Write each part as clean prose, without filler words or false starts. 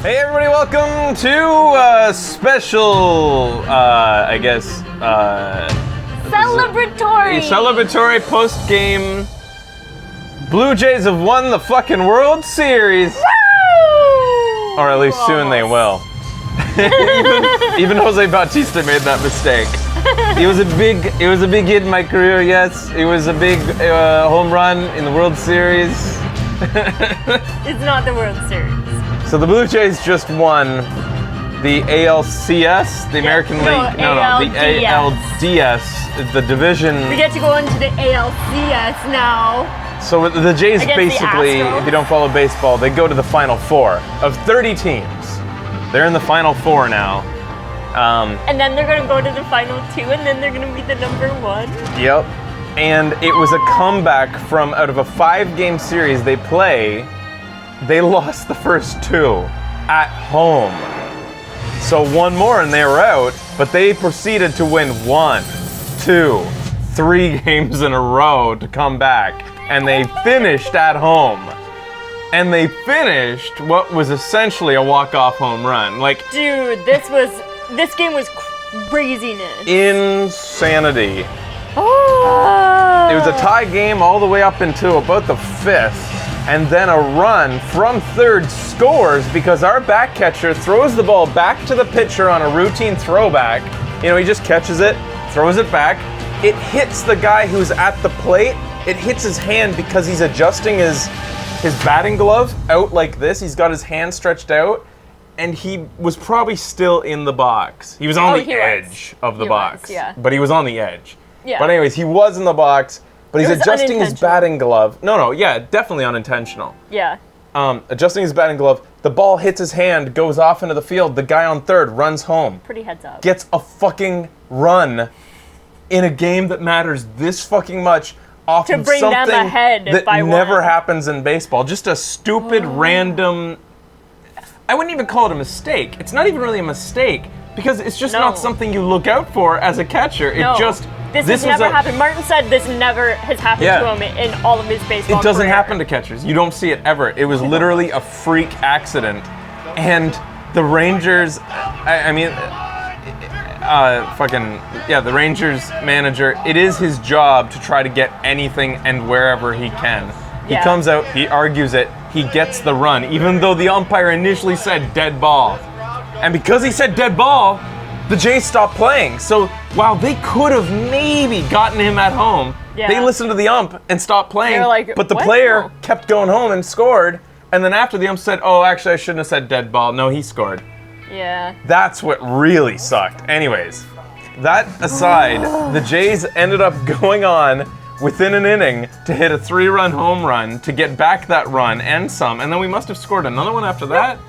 Hey everybody, welcome to a special, celebratory post-game. Blue Jays have won the fucking World Series. Woo! Or at least soon they will. even Jose Bautista made that mistake. It was a big hit in my career, yes. It was a big home run in the World Series. It's not the World Series. So the Blue Jays just won the ALCS, the American League. The ALDS, the division. We get to go into the ALCS now. So the Jays basically, the if you don't follow baseball, they go to the Final Four of 30 teams. They're in the Final Four now. And then they're going to go to the Final Two, and then they're going to be the number one. Yep. And it was a comeback from out of a 5-game series they play. They lost the first 2 at home. So one more and they were out, but they proceeded to win 1, 2, 3 games in a row to come back. And they finished at home. And they finished what was essentially a walk-off home run. Like, dude, this game was craziness. Insanity. Oh. It was a tie game all the way up until about the 5th. And then a run from third scores because our back catcher throws the ball back to the pitcher on a routine throwback. You know, he just catches it, throws it back. It hits the guy who's at the plate. It hits his hand because he's adjusting his batting glove out like this. He's got his hand stretched out, and he was probably still in the box. He was on the edge of the box, yeah. But he was on the edge. Yeah. But anyways, he was in the box. But he's adjusting his batting glove. No, yeah, definitely unintentional. Yeah. Adjusting his batting glove. The ball hits his hand, goes off into the field. The guy on third runs home. Pretty heads up. Gets a fucking run in a game that matters this fucking much off of something them ahead that by never one. happens in baseball. Just a stupid, random... I wouldn't even call it a mistake. It's not even really a mistake because it's just not something you look out for as a catcher. No. It just... This has never happened. Martin said this never has happened to him in all of his baseball It doesn't career. happen to catchers. You don't see it ever. It was literally a freak accident. And the Rangers, the Rangers manager, it is his job to try to get anything and wherever he can. He comes out, he argues it, he gets the run, even though the umpire initially said dead ball. And because he said dead ball, the Jays stopped playing. So while they could have maybe gotten him at home, they listened to the ump and stopped playing. Like, but the player kept going home and scored. And then after the ump said, oh, actually, I shouldn't have said dead ball. No, he scored. Yeah. That's what really sucked. Anyways, that aside, the Jays ended up going on within an inning to hit a 3-run home run to get back that run and some. And then we must have scored another one after that.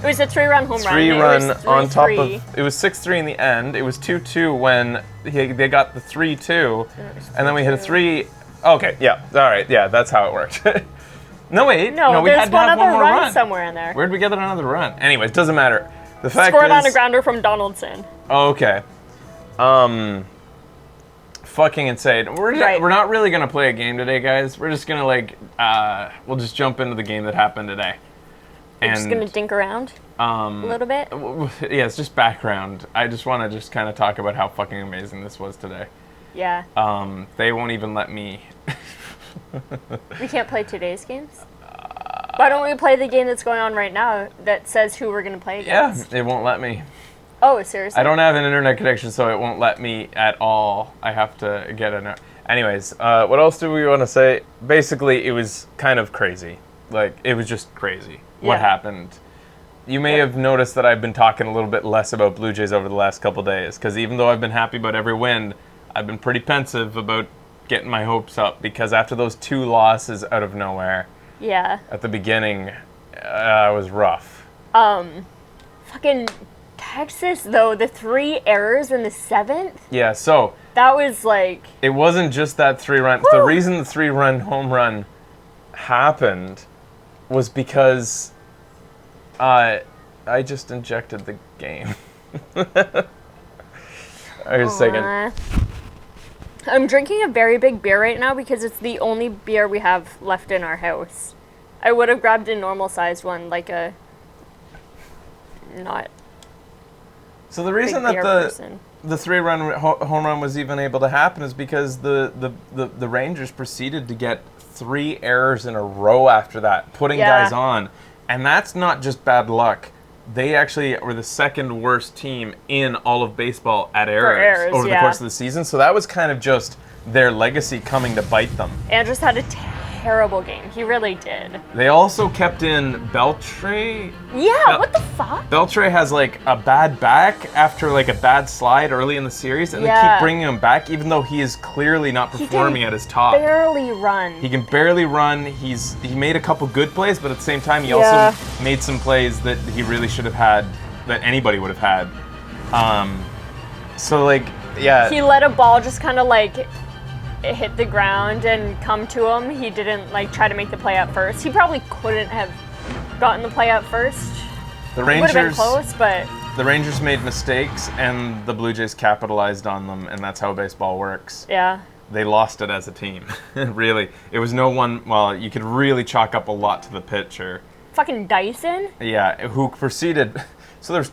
It was a 3-run home run. 3-run on top of... It was 6-3 in the end. It was 2-2 when they got the 3-2. And then we hit a 3... Okay, yeah. All right, yeah, that's how it worked. No, wait. No, we had to have one more run somewhere in there. Where'd we get another run? Anyways, doesn't matter. The fact Scored is... on a grounder from Donaldson. Okay. Fucking insane. We're not really gonna play a game today, guys. We're just gonna we'll just jump into the game that happened today. We're just gonna dink around a little bit. Yeah, it's just background. I just want to kind of talk about how fucking amazing this was today. Yeah. They won't even let me. We can't play today's games. Why don't we play the game that's going on right now that says who we're gonna play against? Yeah, it won't let me. Oh, seriously? I don't have an internet connection, so it won't let me at all. I have to get an... Anyways, what else do we want to say? Basically, it was kind of crazy. Like, it was just crazy what happened. You may have noticed that I've been talking a little bit less about Blue Jays over the last couple days, because even though I've been happy about every win, I've been pretty pensive about getting my hopes up, because after those 2 losses out of nowhere at the beginning, it was rough. Fucking... Texas, though, the 3 errors in the 7th? Yeah, so... That was like... It wasn't just that 3-run... The reason the 3-run home run happened was because I just injected the game. Wait a second. I'm drinking a very big beer right now because it's the only beer we have left in our house. I would have grabbed a normal-sized one, like a not So the reason big that beer person. the 3-run home run was even able to happen is because the Rangers proceeded to get 3 errors in a row after that, putting Yeah. guys on. And that's not just bad luck. They actually were the second worst team in all of baseball at errors over the course of the season. So that was kind of just their legacy coming to bite them. Andrus had a terrible game. He really did. They also kept in Beltre. Yeah, what the fuck? Beltre has like a bad back after like a bad slide early in the series, and they keep bringing him back even though he is clearly not performing at his top. Barely run. He can barely run. He made a couple good plays, but at the same time he also made some plays that he really should have had, that anybody would have had. So like, yeah. He let a ball just kind of like hit the ground and come to him. He didn't like try to make the play at first. He probably couldn't have gotten the play at first. The Would have been Rangers, close, but the Rangers made mistakes, and the Blue Jays capitalized on them, and that's how baseball works. yeah. They lost it as a team. Really. It was no one, well, you could really chalk up a lot to the pitcher. Fucking Dyson. Yeah, who proceeded, so there's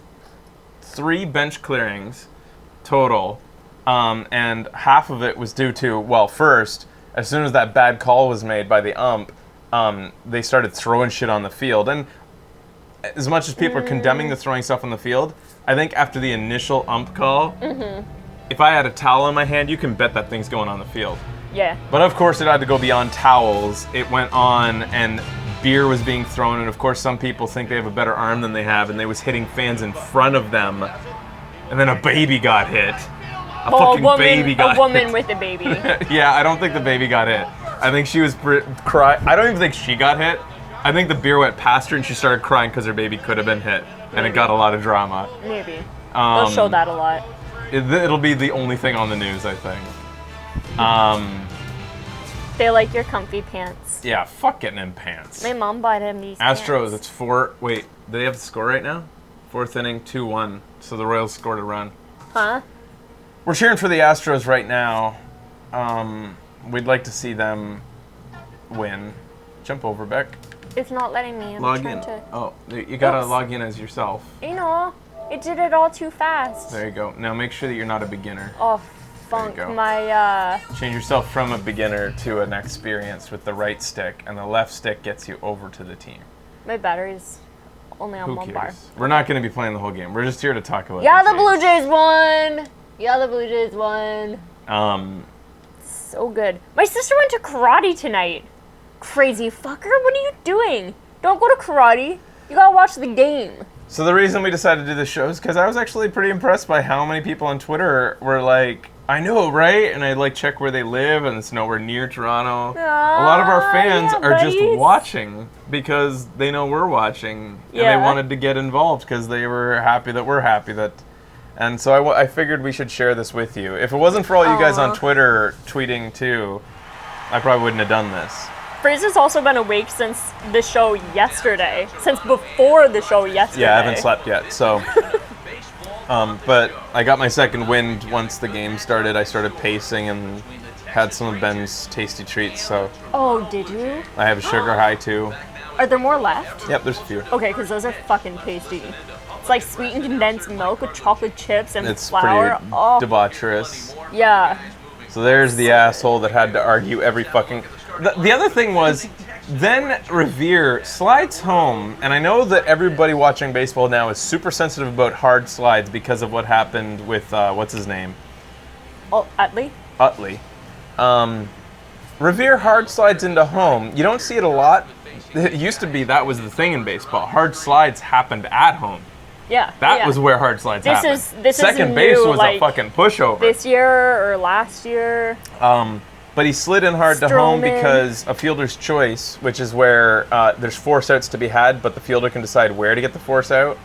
3 bench clearings total, and half of it was due to, well, first, as soon as that bad call was made by the ump, they started throwing shit on the field. And as much as people are condemning the throwing stuff on the field, I think after the initial ump call, if I had a towel in my hand, you can bet that thing's going on the field. Yeah. But of course it had to go beyond towels. It went on, and beer was being thrown, and of course some people think they have a better arm than they have, and they was hitting fans in front of them. And then a baby got hit. A woman with a baby. Yeah, I don't think the baby got hit. I think she was crying. I don't even think she got hit. I think the beer went past her and she started crying because her baby could have been hit. And it got a lot of drama. Maybe. They'll show that a lot. It'll be the only thing on the news, I think. They like your comfy pants. Yeah, fuck getting in pants. My mom bought him these Astros, pants. it's 4. Wait, do they have the score right now? 4th inning, 2-1. So the Royals scored a run. Huh? We're cheering for the Astros right now. We'd like to see them win. Jump over, Beck. It's not letting me. I'm Log trying in. to. Oh, you gotta Oops. log in as yourself. You know, it did it all too fast. There you go. Now make sure that you're not a beginner. Oh, funk. go. My, Change yourself from a beginner to an experienced with the right stick, and the left stick gets you over to the team. my battery's only on Who one cares? bar. We're not going to be playing the whole game. We're just here to talk about Yeah, the the Blue Jays won! Yeah, the Blue Jays won. So good. My sister went to karate tonight. Crazy fucker, what are you doing? Don't go to karate. You gotta watch the game. So the reason we decided to do this show is because I was actually pretty impressed by how many people on Twitter were like, I know, right? And I like check where they live, and it's nowhere near Toronto. A lot of our fans are just watching because they know we're watching, and they wanted to get involved because they were happy that we're happy that. And so I figured we should share this with you. If it wasn't for all you guys on Twitter tweeting too, I probably wouldn't have done this. Fraser's also been awake since the show yesterday. Since before the show yesterday. Yeah, I haven't slept yet, so. But I got my second wind once the game started. I started pacing and had some of Ben's tasty treats, so. Oh, did you? I have a sugar high too. Are there more left? Yep, there's a few. Okay, because those are fucking tasty. It's like sweetened condensed milk with chocolate chips and It's flour. pretty Oh, debaucherous. yeah. So there's the asshole that had to argue every fucking. The other thing was, then Revere slides home, and I know that everybody watching baseball now is super sensitive about hard slides because of what happened with what's his name, Oh, Utley? Utley. Revere hard slides into home. You don't see it a lot. It used to be that was the thing in baseball. Hard slides happened at home. Yeah. That was where hard slides This happened. is Second new, base was like, a fucking pushover. This year or last year. But he slid in hard to home Stroman. because a fielder's choice, which is where there's force outs to be had, but the fielder can decide where to get the force out.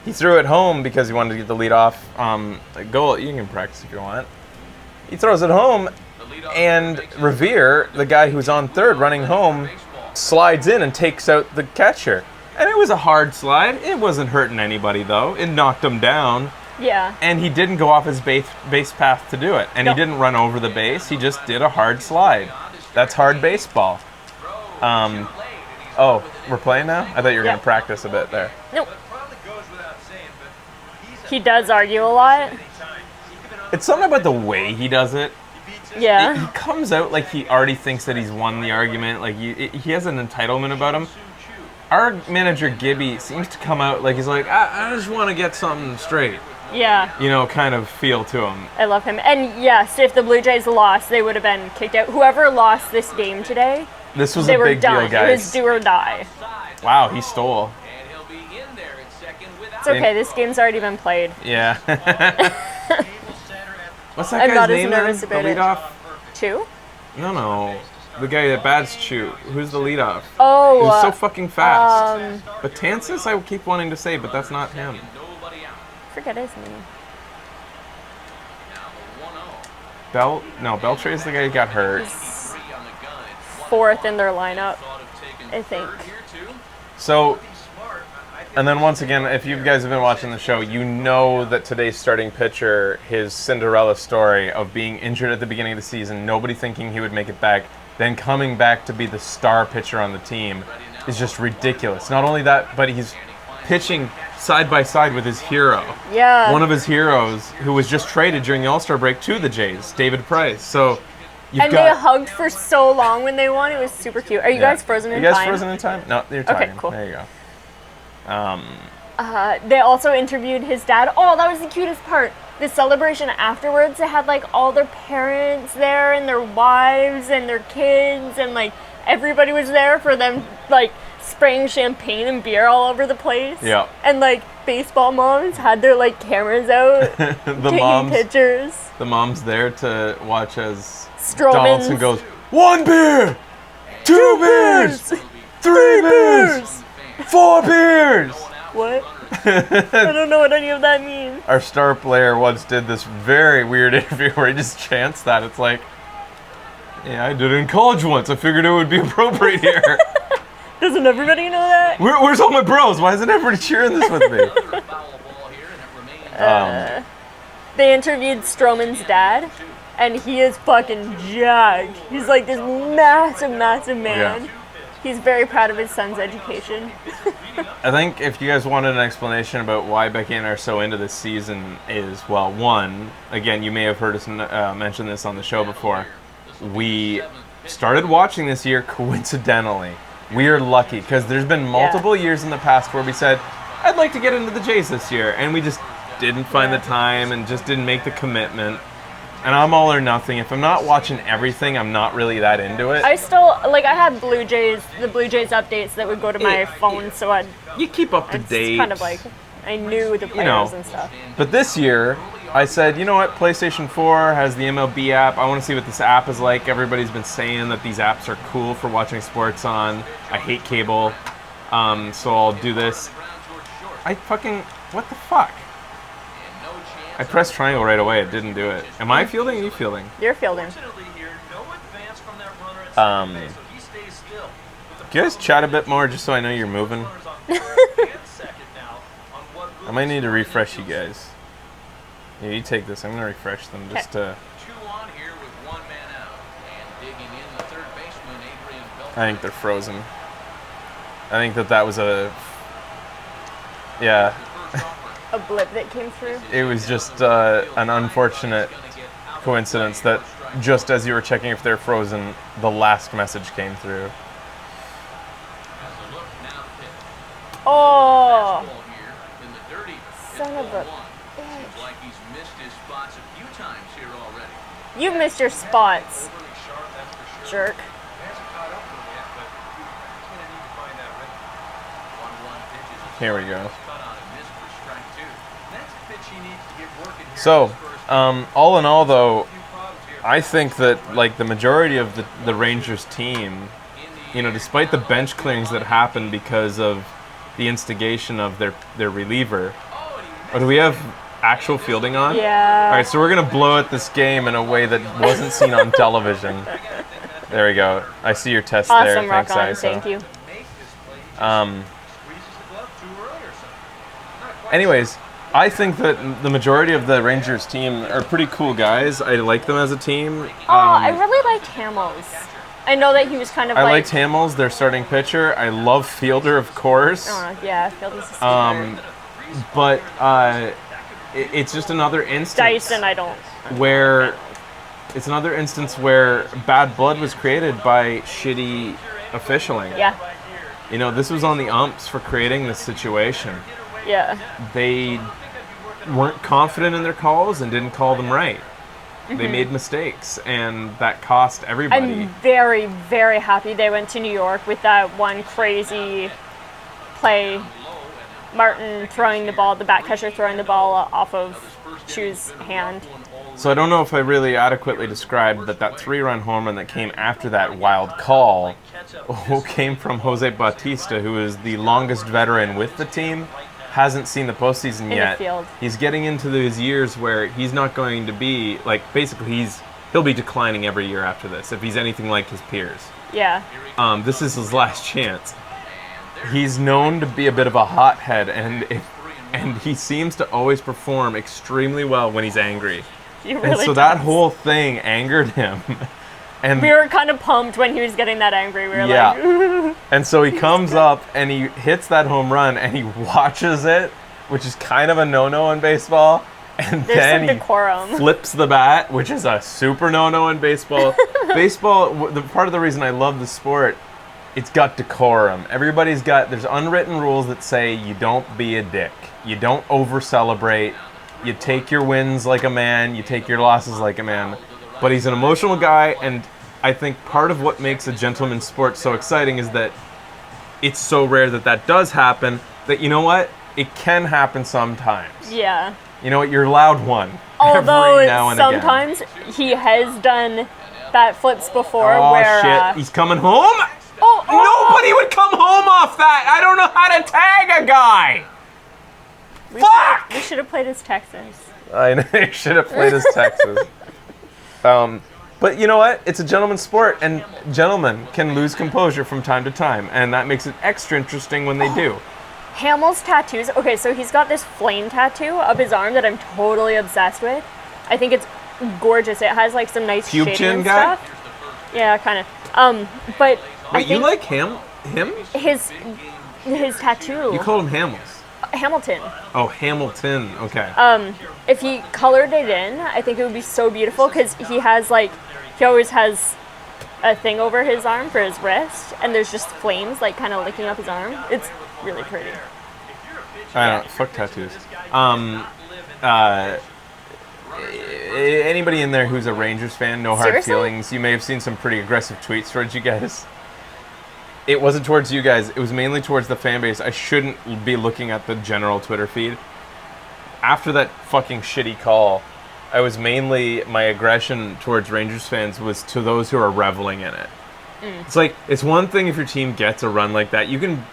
He threw it home because he wanted to get the lead off goal. You can practice if you want. He throws it home, and Revere, the guy who's on third running home, slides in and takes out the catcher. And it was a hard slide. It wasn't hurting anybody, though. It knocked him down. Yeah. And he didn't go off his base path to do it. And he didn't run over the base. He just did a hard slide. That's hard baseball. Oh, we're playing now? I thought you were going to practice a bit there. Nope. He does argue a lot. It's something about the way he does it. Yeah. He comes out like he already thinks that he's won the argument. Like he has an entitlement about him. Our manager Gibby seems to come out like he's like, I just want to get something straight. Yeah. You know, kind of feel to him. I love him. And yes, if the Blue Jays lost, they would have been kicked out. Whoever lost this game today, this was they a were big done. deal, guys. It was do or die. Wow, he stole. It's okay. This game's already been played. Yeah. What's that I'm guy's not as name nervous then? about The it. leadoff? Two? No. The guy that bats Chew. Who's the leadoff? Oh. He's so fucking fast. Batanzas, I keep wanting to say, but that's not him. Forget his name. Beltre's the guy who got hurt. He's fourth in their lineup, I think. So, and then once again, if you guys have been watching the show, you know that today's starting pitcher, his Cinderella story of being injured at the beginning of the season, nobody thinking he would make it back, then coming back to be the star pitcher on the team is just ridiculous. Not only that, but he's pitching side by side with his hero. Yeah. One of his heroes who was just traded during the All-Star break to the Jays, David Price. So they hugged for so long when they won. It was super cute. Are you guys frozen in time? You guys frozen in time? No, you're talking. Okay, cool. There you go. They also interviewed his dad. Oh, that was the cutest part. The celebration afterwards, they had like all their parents there and their wives and their kids and like everybody was there for them, like spraying champagne and beer all over the place. Yeah. And like baseball moms had their like cameras out, taking pictures. The mom's there to watch as Stroman's Donaldson goes, 1 beer, 2 beers, 3 beers, 4 beers. What? I don't know what any of that means. Our star player once did this very weird interview where he just chants that. It's like, yeah, I did it in college once. I figured it would be appropriate here. Doesn't everybody know that? Where's all my bros? Why isn't everybody cheering this with me? They interviewed Stroman's dad, and he is fucking jacked. He's like this massive, massive man. Yeah. He's very proud of his son's education. I think if you guys wanted an explanation about why Becky and I are so into this season is, well, one, again, you may have heard us mention this on the show before. We started watching this year coincidentally. We are lucky because there's been multiple years in the past where we said, I'd like to get into the Jays this year. And we just didn't find the time and just didn't make the commitment. And I'm all or nothing. If I'm not watching everything, I'm not really that into it. I still, like, I had the Blue Jays updates that would go to my phone, so you keep up to date. It's kind of like, I knew the players and stuff. But this year, I said, you know what, PlayStation 4 has the MLB app. I want to see what this app is like. Everybody's been saying that these apps are cool for watching sports on. I hate cable, so I'll do this. What the fuck? I pressed triangle right away. It didn't do it. Am I fielding? Are you fielding? You're fielding. Can you guys chat a bit more just so I know you're moving? I might need to refresh you guys. Yeah, you take this. I'm going to refresh them just to... I think they're frozen. I think that was a... Yeah. A blip that came through? It was just an unfortunate coincidence that just as you were checking if they're frozen, the last message came through. Oh! Son of a bitch. You've missed your spots, jerk. Here we go. So, all in all, though, I think that like the majority of the Rangers team, you know, despite the bench clearings that happened because of the instigation of their reliever. Or do we have actual fielding on? Yeah. All right, so we're gonna blow at this game in a way that wasn't seen on television. There we go. I see your test there. Awesome, Thanks, rock on. Isa. Thank you. Anyways, I think that the majority of the Rangers team are pretty cool guys. I like them as a team. I really liked Hamels. I know that he was kind of I liked Hamels, their starting pitcher. I love Fielder, of course. Yeah, Fielder's a sweetheart. But it's just another instance. Dyson, I don't. Where it's another instance where bad blood was created by shitty officialing. Yeah. You know, this was on the umps for creating this situation. Yeah. They weren't confident in their calls and didn't call them right. They made mistakes, and that cost everybody. I'm very, very happy they went to New York with that one crazy play. Martin throwing the ball, the back catcher throwing the ball off of Chu's hand. So I don't know if I really adequately described that 3-run home run that came after that wild call came from Jose Bautista, who is the longest veteran with the team. Hasn't seen the postseason yet. The field. He's getting into those years where he's not going to be basically he'll be declining every year after this if he's anything like his peers. Yeah. This is his last chance. He's known to be a bit of a hothead, and he seems to always perform extremely well when he's angry. He really and so does. that whole thing angered him. And we were kind of pumped when he was getting that angry. We were like, and so he comes up and he hits that home run and he watches it, which is kind of a no-no in baseball. And then he flips the bat, which is a super no-no in baseball. Baseball, the part of the reason I love the sport, it's got decorum. There's unwritten rules that say you don't be a dick. You don't over-celebrate. You take your wins like a man. You take your losses like a man. But he's an emotional guy, and I think part of what makes a gentleman's sport so exciting is that it's so rare that does happen, that, you know what? It can happen sometimes. Yeah. You know what? You're allowed one. Although every now and sometimes again. He has done bat flips before where... shit. He's coming home? Nobody would come home off that! I don't know how to tag a guy! Fuck! We should have played as Texas. I know, you should have played as Texas. But you know what? It's a gentleman's sport, and gentlemen can lose composure from time to time, and that makes it extra interesting when they do. Hamill's tattoos. Okay, so he's got this flame tattoo up his arm that I'm totally obsessed with. I think it's gorgeous. It has like some nice shading and stuff. Yeah, kind of. But wait, you like him? His tattoo. You call him Hamill's. Hamilton. Oh, Hamilton. Okay. If he colored it in, I think it would be so beautiful because he always has a thing over his arm for his wrist, and there's just flames kind of licking up his arm. It's really pretty. I don't know. Fuck tattoos. Anybody in there who's a Rangers fan, no hard feelings. You may have seen some pretty aggressive tweets towards you guys. It wasn't towards you guys. It was mainly towards the fan base. I shouldn't be looking at the general Twitter feed. After that fucking shitty call, my aggression towards Rangers fans was to those who are reveling in it. It's it's one thing if your team gets a run like that. You can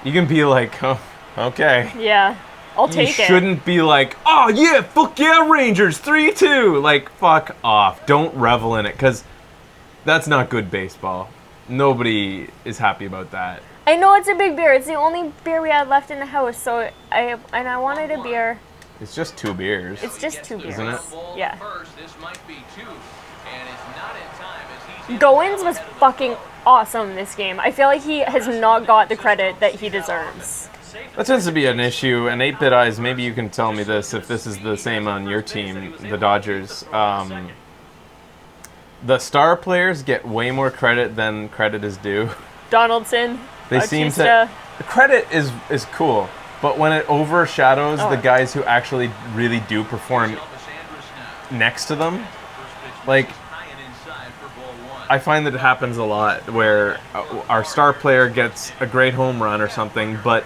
be like, oh, okay. Yeah, I'll take it. You shouldn't be like, oh yeah, fuck yeah, Rangers, 3-2. Fuck off. Don't revel in it, because that's not good baseball. Nobody is happy about that. I know it's a big beer. It's the only beer we had left in the house, so I wanted a beer. It's just 2 beers. It's just 2 beers. Isn't it? Yeah. Goins was fucking awesome this game. I feel like he has not got the credit that he deserves. That tends to be an issue, and 8-Bit Eyes, maybe you can tell me this, if this is the same on your team, the Dodgers. The star players get way more credit than credit is due. Donaldson, they seem to... The credit is cool, but when it overshadows the guys who actually really do perform next to them, I find that it happens a lot where our star player gets a great home run or something, but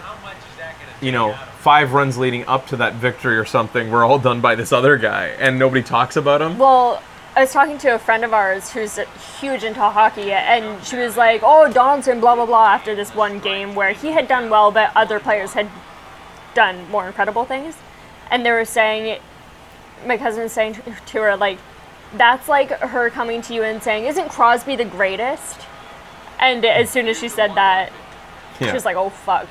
5 runs leading up to that victory or something were all done by this other guy, and nobody talks about him. Well, I was talking to a friend of ours who's huge into hockey, and she was like, oh, Donaldson, blah, blah, blah, after this one game where he had done well, but other players had done more incredible things. And they were saying, my cousin was saying to her, that's like her coming to you and saying, isn't Crosby the greatest? And as soon as she said that, she was like, oh, fuck.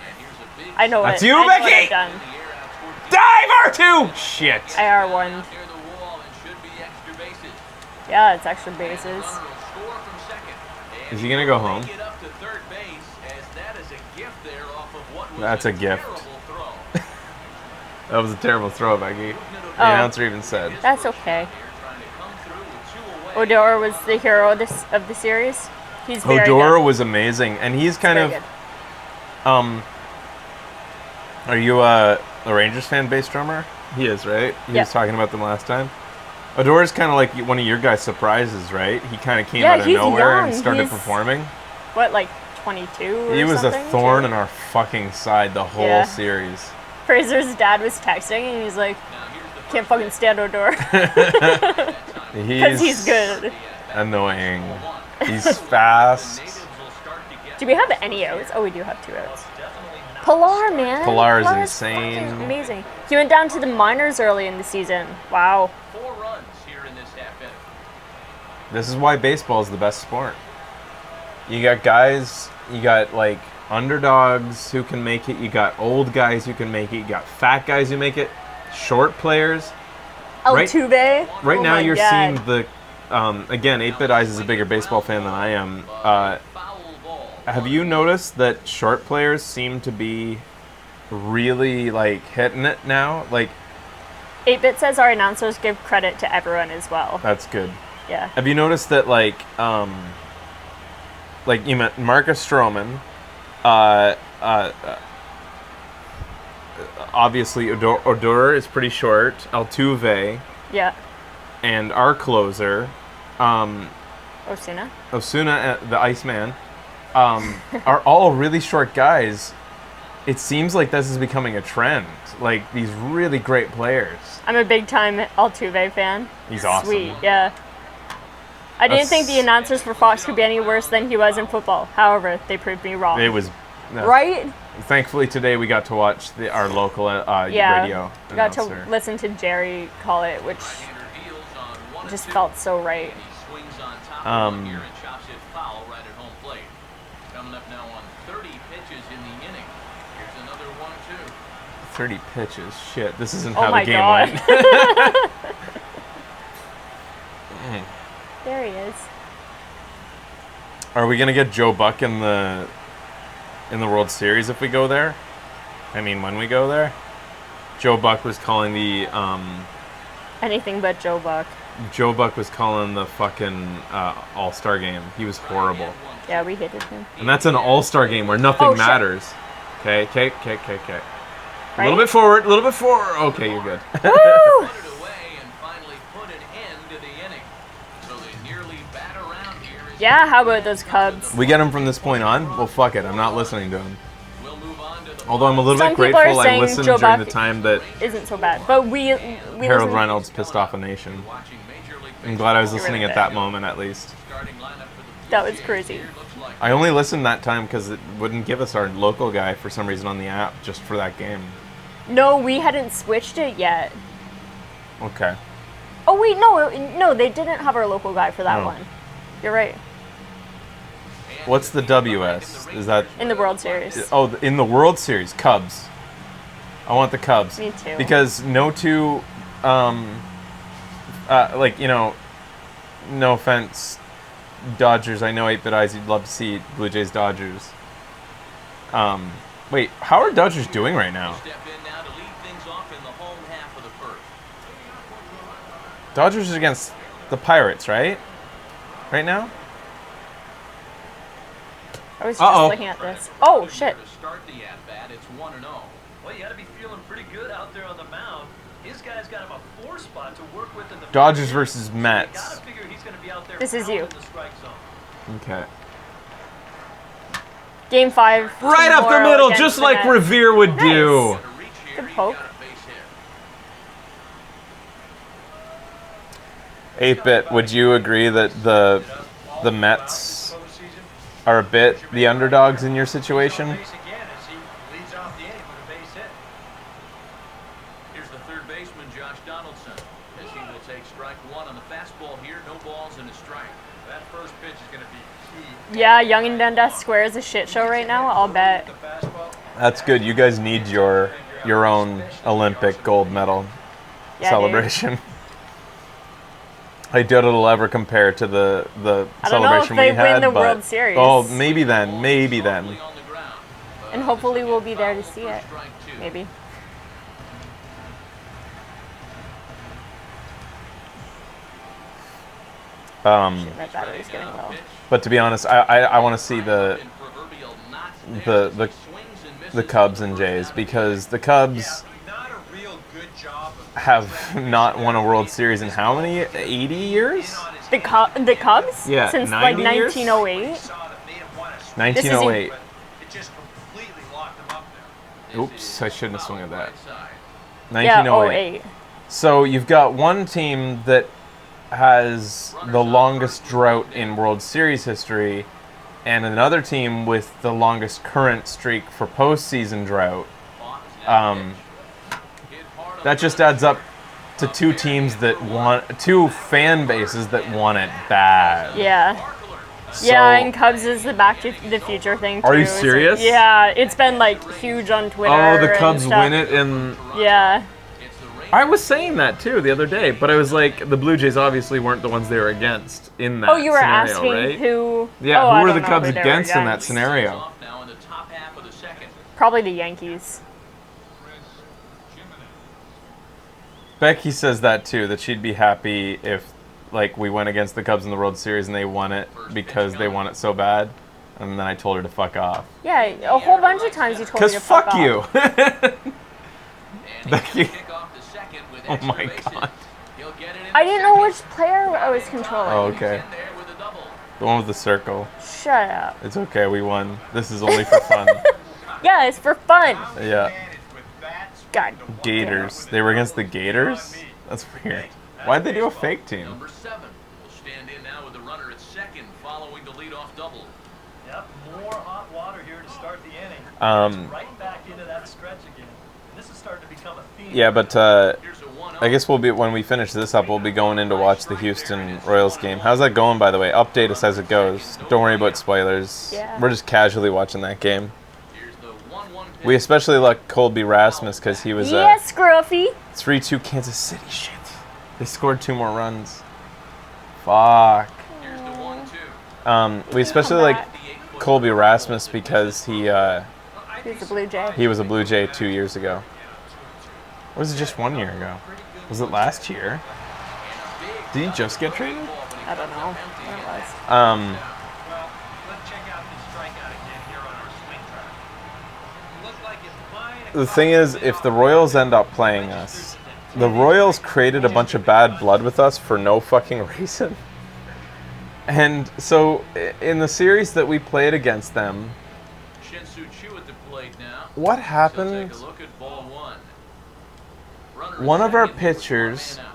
I know that's it. You, I Becky! Done. Dive, R2! Shit. IR1. Yeah, it's extra bases. Is he going to go home? That's a gift. That was a terrible throw, Becky. The announcer even said. That's okay. Odor was the hero of the series. He's very Odor good. was amazing, and he's kind of. Good. Are you a Rangers fan, bass drummer? He is, right? He was talking about them last time. Odor is kind of like one of your guys' surprises, right? He kind of came out of nowhere and started performing. What, like 22 or He was something? a thorn in our fucking side the whole series. Fraser's dad was texting, and he's like, can't fucking stand Odor. Because he's good. Annoying. He's fast. Do we have any outs? Oh, we do have 2 outs. Pilar, man. Pilar is Pilar's insane. Amazing. He went down to the minors early in the season. Wow. 4 runs here in this half inning. This is why baseball is the best sport. You got guys, you got like underdogs who can make it, you got old guys who can make it, you got fat guys who make it, short players. Altuve. Right now you're seeing the, again, 8-Bit Eyes is a bigger baseball fan than I am. Have you noticed that short players seem to be really like hitting it now? Like 8-Bit says our announcers give credit to everyone as well. That's good. Yeah. Have you noticed that like you met Marcus Stroman, obviously Odor is pretty short, Altuve, Yeah. and our closer, Osuna, the Iceman, are all really short guys. It seems like this is becoming a trend. Like these really great players. I'm a big time Altuve fan. He's awesome. Sweet, yeah. I didn't think the announcers for Fox could be any worse than he was in football. However, they proved me wrong. It was right. Thankfully, today we got to watch our local radio We got announcer. to listen to Jerry call it, which just felt so right. Coming up now on 30 pitches in the inning. Here's another 1-2. 30 pitches. Shit, this isn't Oh how my the game God. went. There he is. Are we gonna get Joe Buck in the World Series if we go there? I mean, when we go there, Joe Buck was calling the Anything but Joe Buck. Joe Buck was calling the fucking All-Star game. He was horrible. Yeah, we hated him. And that's an All-Star game where nothing shit. matters. Okay. A Right? little bit forward. Okay, you're good. Woo! Yeah, how about those Cubs? We get him from this point on? Well, fuck it. I'm not listening to him. Although I'm a little Some bit people are grateful I saying listened Joe during the Buck time that Isn't so bad, but we Harold listened- Reynolds pissed off a nation. I'm glad I was listening at that moment, at least. That was crazy. I only listened that time because it wouldn't give us our local guy for some reason on the app just for that game. No, we hadn't switched it yet. Okay. Oh wait, no, they didn't have our local guy for that one. You're right. What's the WS? Is that In the World Series. in the World Series? Cubs. I want the Cubs. Me too. Because no two, no offense, Dodgers. I know 8-Bit Eyes. You'd love to see Blue Jays Dodgers. Wait, how are Dodgers doing right now? Dodgers is against the Pirates, right? Right now? I was just looking at this. Oh shit. Start the at-bat, it's 1-0. Well, you got to be feeling pretty good out there on the mound. His guy's got him a 4 spot to work with in the Dodgers versus Mets. You got to figure he's going to be out there. This is you. in the strike zone. Okay. Game 5. Right up the tomorrow middle, against just the like Mets. Revere would do. Nice. Good poke. 8-Bit, would you agree that the Mets are a bit the underdogs in your situation? Base again as he leads off the inning with a base hit. Here's the third baseman, Josh Donaldson, as he will take strike 1 on the fastball here. No balls and a strike. That first pitch is going to be key. Yeah, Young and Dundas Square is a shit show right now. I'll bet. The fastball. That's good. You guys need your own Olympic gold medal Yeah, celebration. I doubt it'll ever compare to the I don't know if celebration they we had. win the but, World Series. Oh, maybe then. And hopefully we'll be there to see it. Maybe. My battery's getting low. But to be honest, I want to see the Cubs and Jays, because the Cubs have not won a World Series in how many? 80 years? The Cubs? Yeah, Since 90 like years? 1908? 1908. It just completely locked them up there. Oops, I shouldn't have swung at that. Yeah, 1908. 08. So you've got one team that has the longest drought in World Series history, and another team with the longest current streak for postseason drought. That just adds up to two fan bases that want it bad. Yeah. So, Yeah, and Cubs is the Back to the Future thing too. Are you serious? Yeah, it's been like huge on Twitter. Oh, the Cubs and stuff. win it, and Yeah. I was saying that too the other day, but I was like, the Blue Jays obviously weren't the ones they were against in that Oh, you were scenario, asking right? who? Yeah, oh, who I were don't the know Cubs who they were against in that scenario? Off now in the top half of the second. Probably the Yankees. Becky says that too, that she'd be happy if like we went against the Cubs in the World Series and they won it because they won it so bad. And then I told her to fuck off. Yeah, a whole bunch of times you told me Because to fuck fuck you! off. Becky. Oh my god. I didn't know which player I was controlling. Oh, okay. The one with the circle. Shut up. It's okay, we won. This is only for fun. Yeah, it's for fun. Yeah. God. Gators. They were against the Gators? That's weird. Why'd they do a fake team? Number 7 will stand in now with the runner at second following the leadoff double. Yep, more hot water here to start the inning. Um, Right back into that stretch again. This is starting to become a theme. Yeah, but Here's a 1-0. I guess when we finish this up, we'll be going in to watch the Houston Royals game. How's that going, by the way? Update us as it goes. Don't worry about spoilers. Yeah. We're just casually watching that game. Here's the 1-1 pitch. We especially like Colby Rasmus because he was Yes, Scruffy. 3-2 Kansas City. Shit. They scored 2 more runs. Fuck. Here's the 1-2. We especially like Colby Rasmus because he He's a Blue Jay. was a Blue Jay 2 years ago. Or was it just 1 year ago? Was it last year? Did he just get traded? I don't know what it was. Well, let's check out this strikeout again here on our swing track. Looked like it might The thing is, if the Royals end up playing us, the Royals created a bunch of bad blood with us for no fucking reason. And so, in the series that we played against them, Shin-Soo Choo at the plate now. what So happened? take a look at ball 1. Runner One at of our second, pitchers, man out.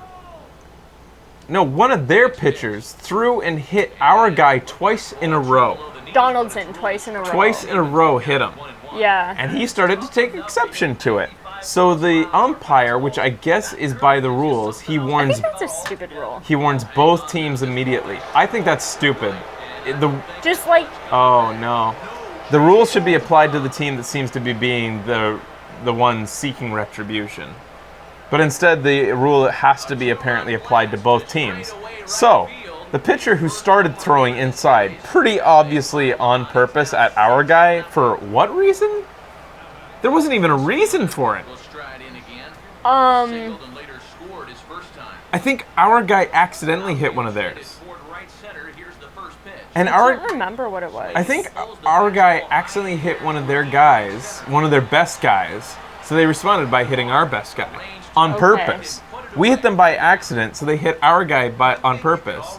no, one of their pitchers threw and hit our guy twice in a row. Donaldson twice in a row. Twice in a row hit him. Yeah. And he started to take exception to it. So the umpire, which I guess is by the rules, he I warns think that's a stupid rule. he warns both teams immediately. I think that's stupid. Just like, Oh no. The rules should be applied to the team that seems to be being the one seeking retribution. But instead the rule has to be apparently applied to both teams. So, the pitcher who started throwing inside, pretty obviously on purpose at our guy, for what reason? There wasn't even a reason for it. Will stride in again. um, Singled and later scored his first time. I think our guy accidentally hit one of theirs. Toward right center. Here's the first pitch. And I our can't remember what it was. I think our guy accidentally hit one of their guys, one of their best guys. So they responded by hitting our best guy on Okay. purpose. We hit them by accident, so they hit our guy on purpose.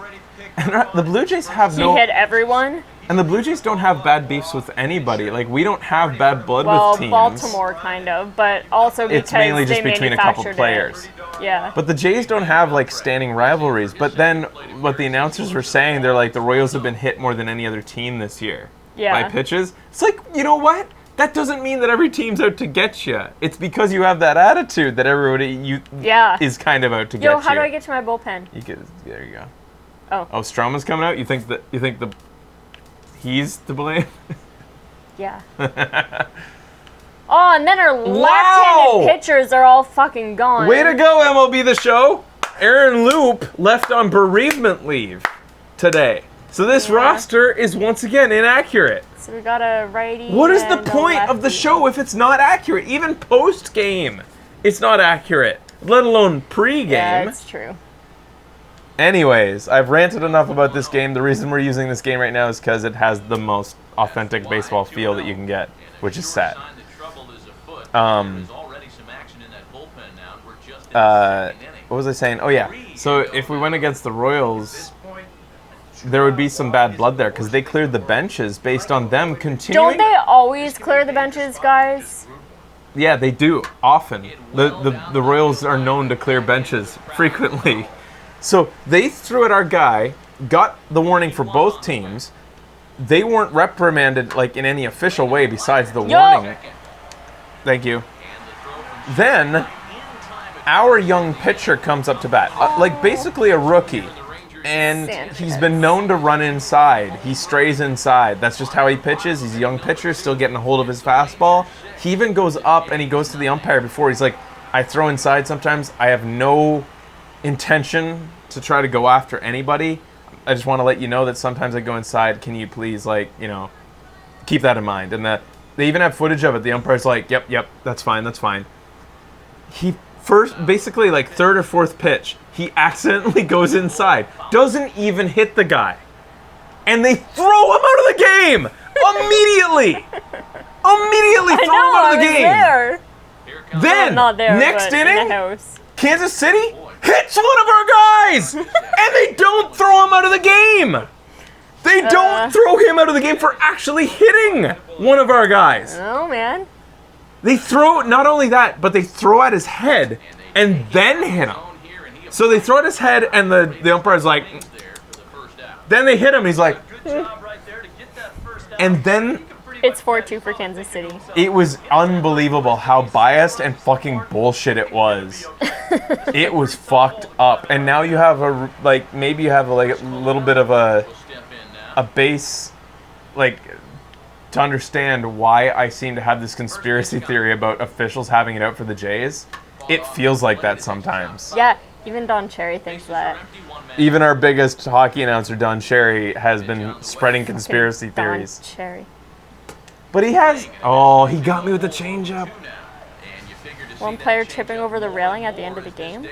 And the Blue Jays have He no, hit everyone. and the Blue Jays don't have bad beefs with anybody. Like, we don't have bad blood Well, with teams. Baltimore kind of, but also because It's mainly just they between a couple manufactured players. It. Yeah. But the Jays don't have like standing rivalries. But then what the announcers were saying, they're like, the Royals have been hit more than any other team this year by Yeah. pitches. It's like, you know what? That doesn't mean that every team's out to get you. It's because you have that attitude that everybody Yeah. is kind of out to get Yo, you. how do I get to my bullpen? You get, there you go. Oh. Oh, Stroman's coming out. You think he's to blame? Yeah. Oh, and then our Wow! left-handed pitchers are all fucking gone. Way to go, MLB The Show! Aaron Loop left on bereavement leave today. So this Yeah. roster is once again inaccurate. So we got a righty. What is the and a point of the lefty. show if it's not accurate? Even post-game, it's not accurate, let alone pre-game. Yeah, it's true. Anyways, I've ranted enough about this game. The reason we're using this game right now is because it has the most authentic baseball feel that you can get, which is set. What was I saying? Oh yeah. So if we went against the Royals, there would be some bad blood there because they cleared the benches based on them continuing. Don't they always clear the benches, guys? Yeah, they do often. The Royals are known to clear benches frequently. So they threw at our guy, got the warning for both teams. They weren't reprimanded like in any official way besides the warning. Thank you. Then our young pitcher comes up to bat, like basically a rookie. And he's been known to run inside. He strays inside. That's just how he pitches. He's a young pitcher, still getting a hold of his fastball. He even goes up and he goes to the umpire before. He's like, I throw inside sometimes. I have no intention to try to go after anybody. I just want to let you know that sometimes I go inside. Can you please, like, you know, keep that in mind? And that they even have footage of it. The umpire's like, yep, that's fine. He first, basically like third or fourth pitch, he accidentally goes inside. Doesn't even hit the guy. And they throw him out of the game! Immediately! Immediately throw him out of the game! There. Then, not there, next but in inning, the house. Kansas City hits one of our guys! And they don't throw him out of the game! They don't throw him out of the game for actually hitting one of our guys. Oh, man. They throw, not only that, but they throw at his head and then hit him. So they throw at his head and the umpire's like, then they hit him, he's like, and then It's 4-2 for Kansas City. it was unbelievable how biased and fucking bullshit it was. It was fucked up. And now you have maybe you have a little bit of a base, like, to understand why I seem to have this conspiracy theory about officials having it out for the Jays. It feels like that sometimes. Yeah, even Don Cherry thinks that. Even our biggest hockey announcer, Don Cherry, has been spreading conspiracy theories. Don Cherry. But he has... Oh, he got me with the changeup. One player tripping over the railing at the end of the game?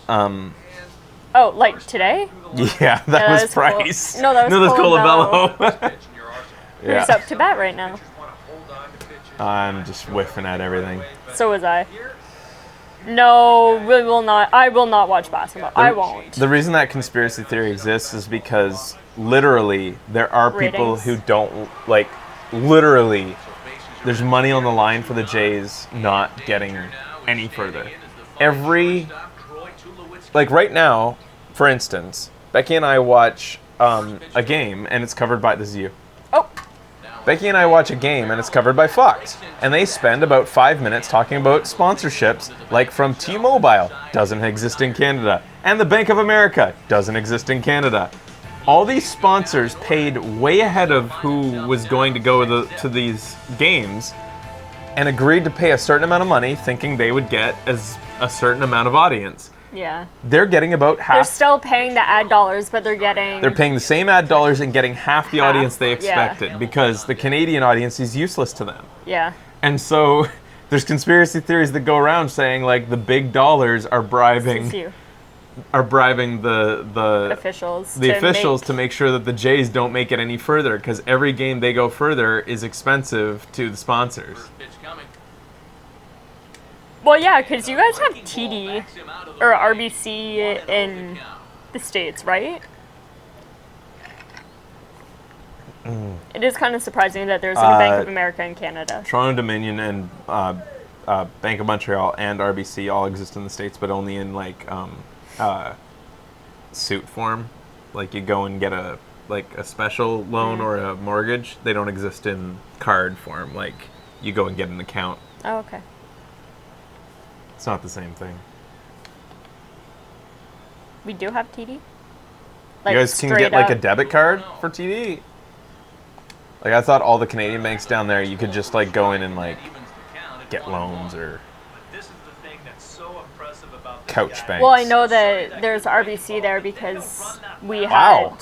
Oh, like today? yeah, that was Price. Cool. No, that was Colabello. Yeah. Who's up to bat right now? I'm just whiffing at everything. So was I. No, we will not. I will not watch basketball. I won't. The reason that conspiracy theory exists is because literally there are people Ratings. who don't, like, literally there's money on the line for the Jays not getting any further. Like right now, for instance, Becky and I watch a game and it's covered by, this is you. Oh. Becky and I watch a game and it's covered by Fox. And they spend about 5 minutes talking about sponsorships, like from T-Mobile, doesn't exist in Canada, and the Bank of America, doesn't exist in Canada. All these sponsors paid way ahead of who was going to go to these games and agreed to pay a certain amount of money thinking they would get a certain amount of audience. Yeah. They're getting about half. They're still paying the ad dollars, but they're paying the same ad dollars and getting half the audience they expected because the Canadian audience is useless to them. Yeah. And so there's conspiracy theories that go around saying like the big dollars are bribing the officials to make sure that the Jays don't make it any further because every game they go further is expensive to the sponsors. Well, yeah, because you guys have TD or RBC in the States, right? It is kind of surprising that there's a Bank of America in Canada. Toronto Dominion and Bank of Montreal and RBC all exist in the States, but only in like suit form. Like you go and get a special loan or a mortgage. They don't exist in card form. Like you go and get an account. Oh, okay. It's not the same thing. We do have TD? You guys can get like a debit card for TD? Like I thought all the Canadian banks down there, you could just like go in and like get loans or couch banks. Well, I know that there's RBC there because we had...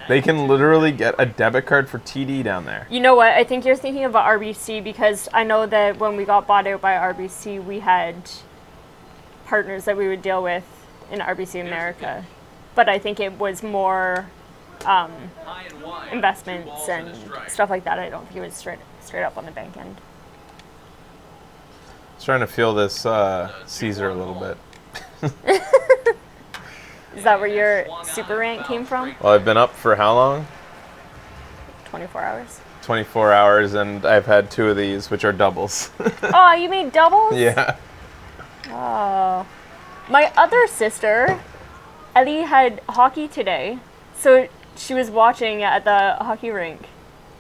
They can literally get a debit card for TD down there. You know what? I think you're thinking about RBC because I know that when we got bought out by RBC, we had partners that we would deal with in RBC America. but I think it was more High and wide. 2 investments balls and a strike. stuff like that. I don't think it was straight up on the bank end. I was trying to feel this Caesar a little bit. Is that where your super rant came from? Well, I've been up for how long? 24 hours. 24 hours, and I've had 2 of these, which are doubles. Oh, you made doubles? Yeah. Oh. My other sister, Ellie, had hockey today, so she was watching at the hockey rink.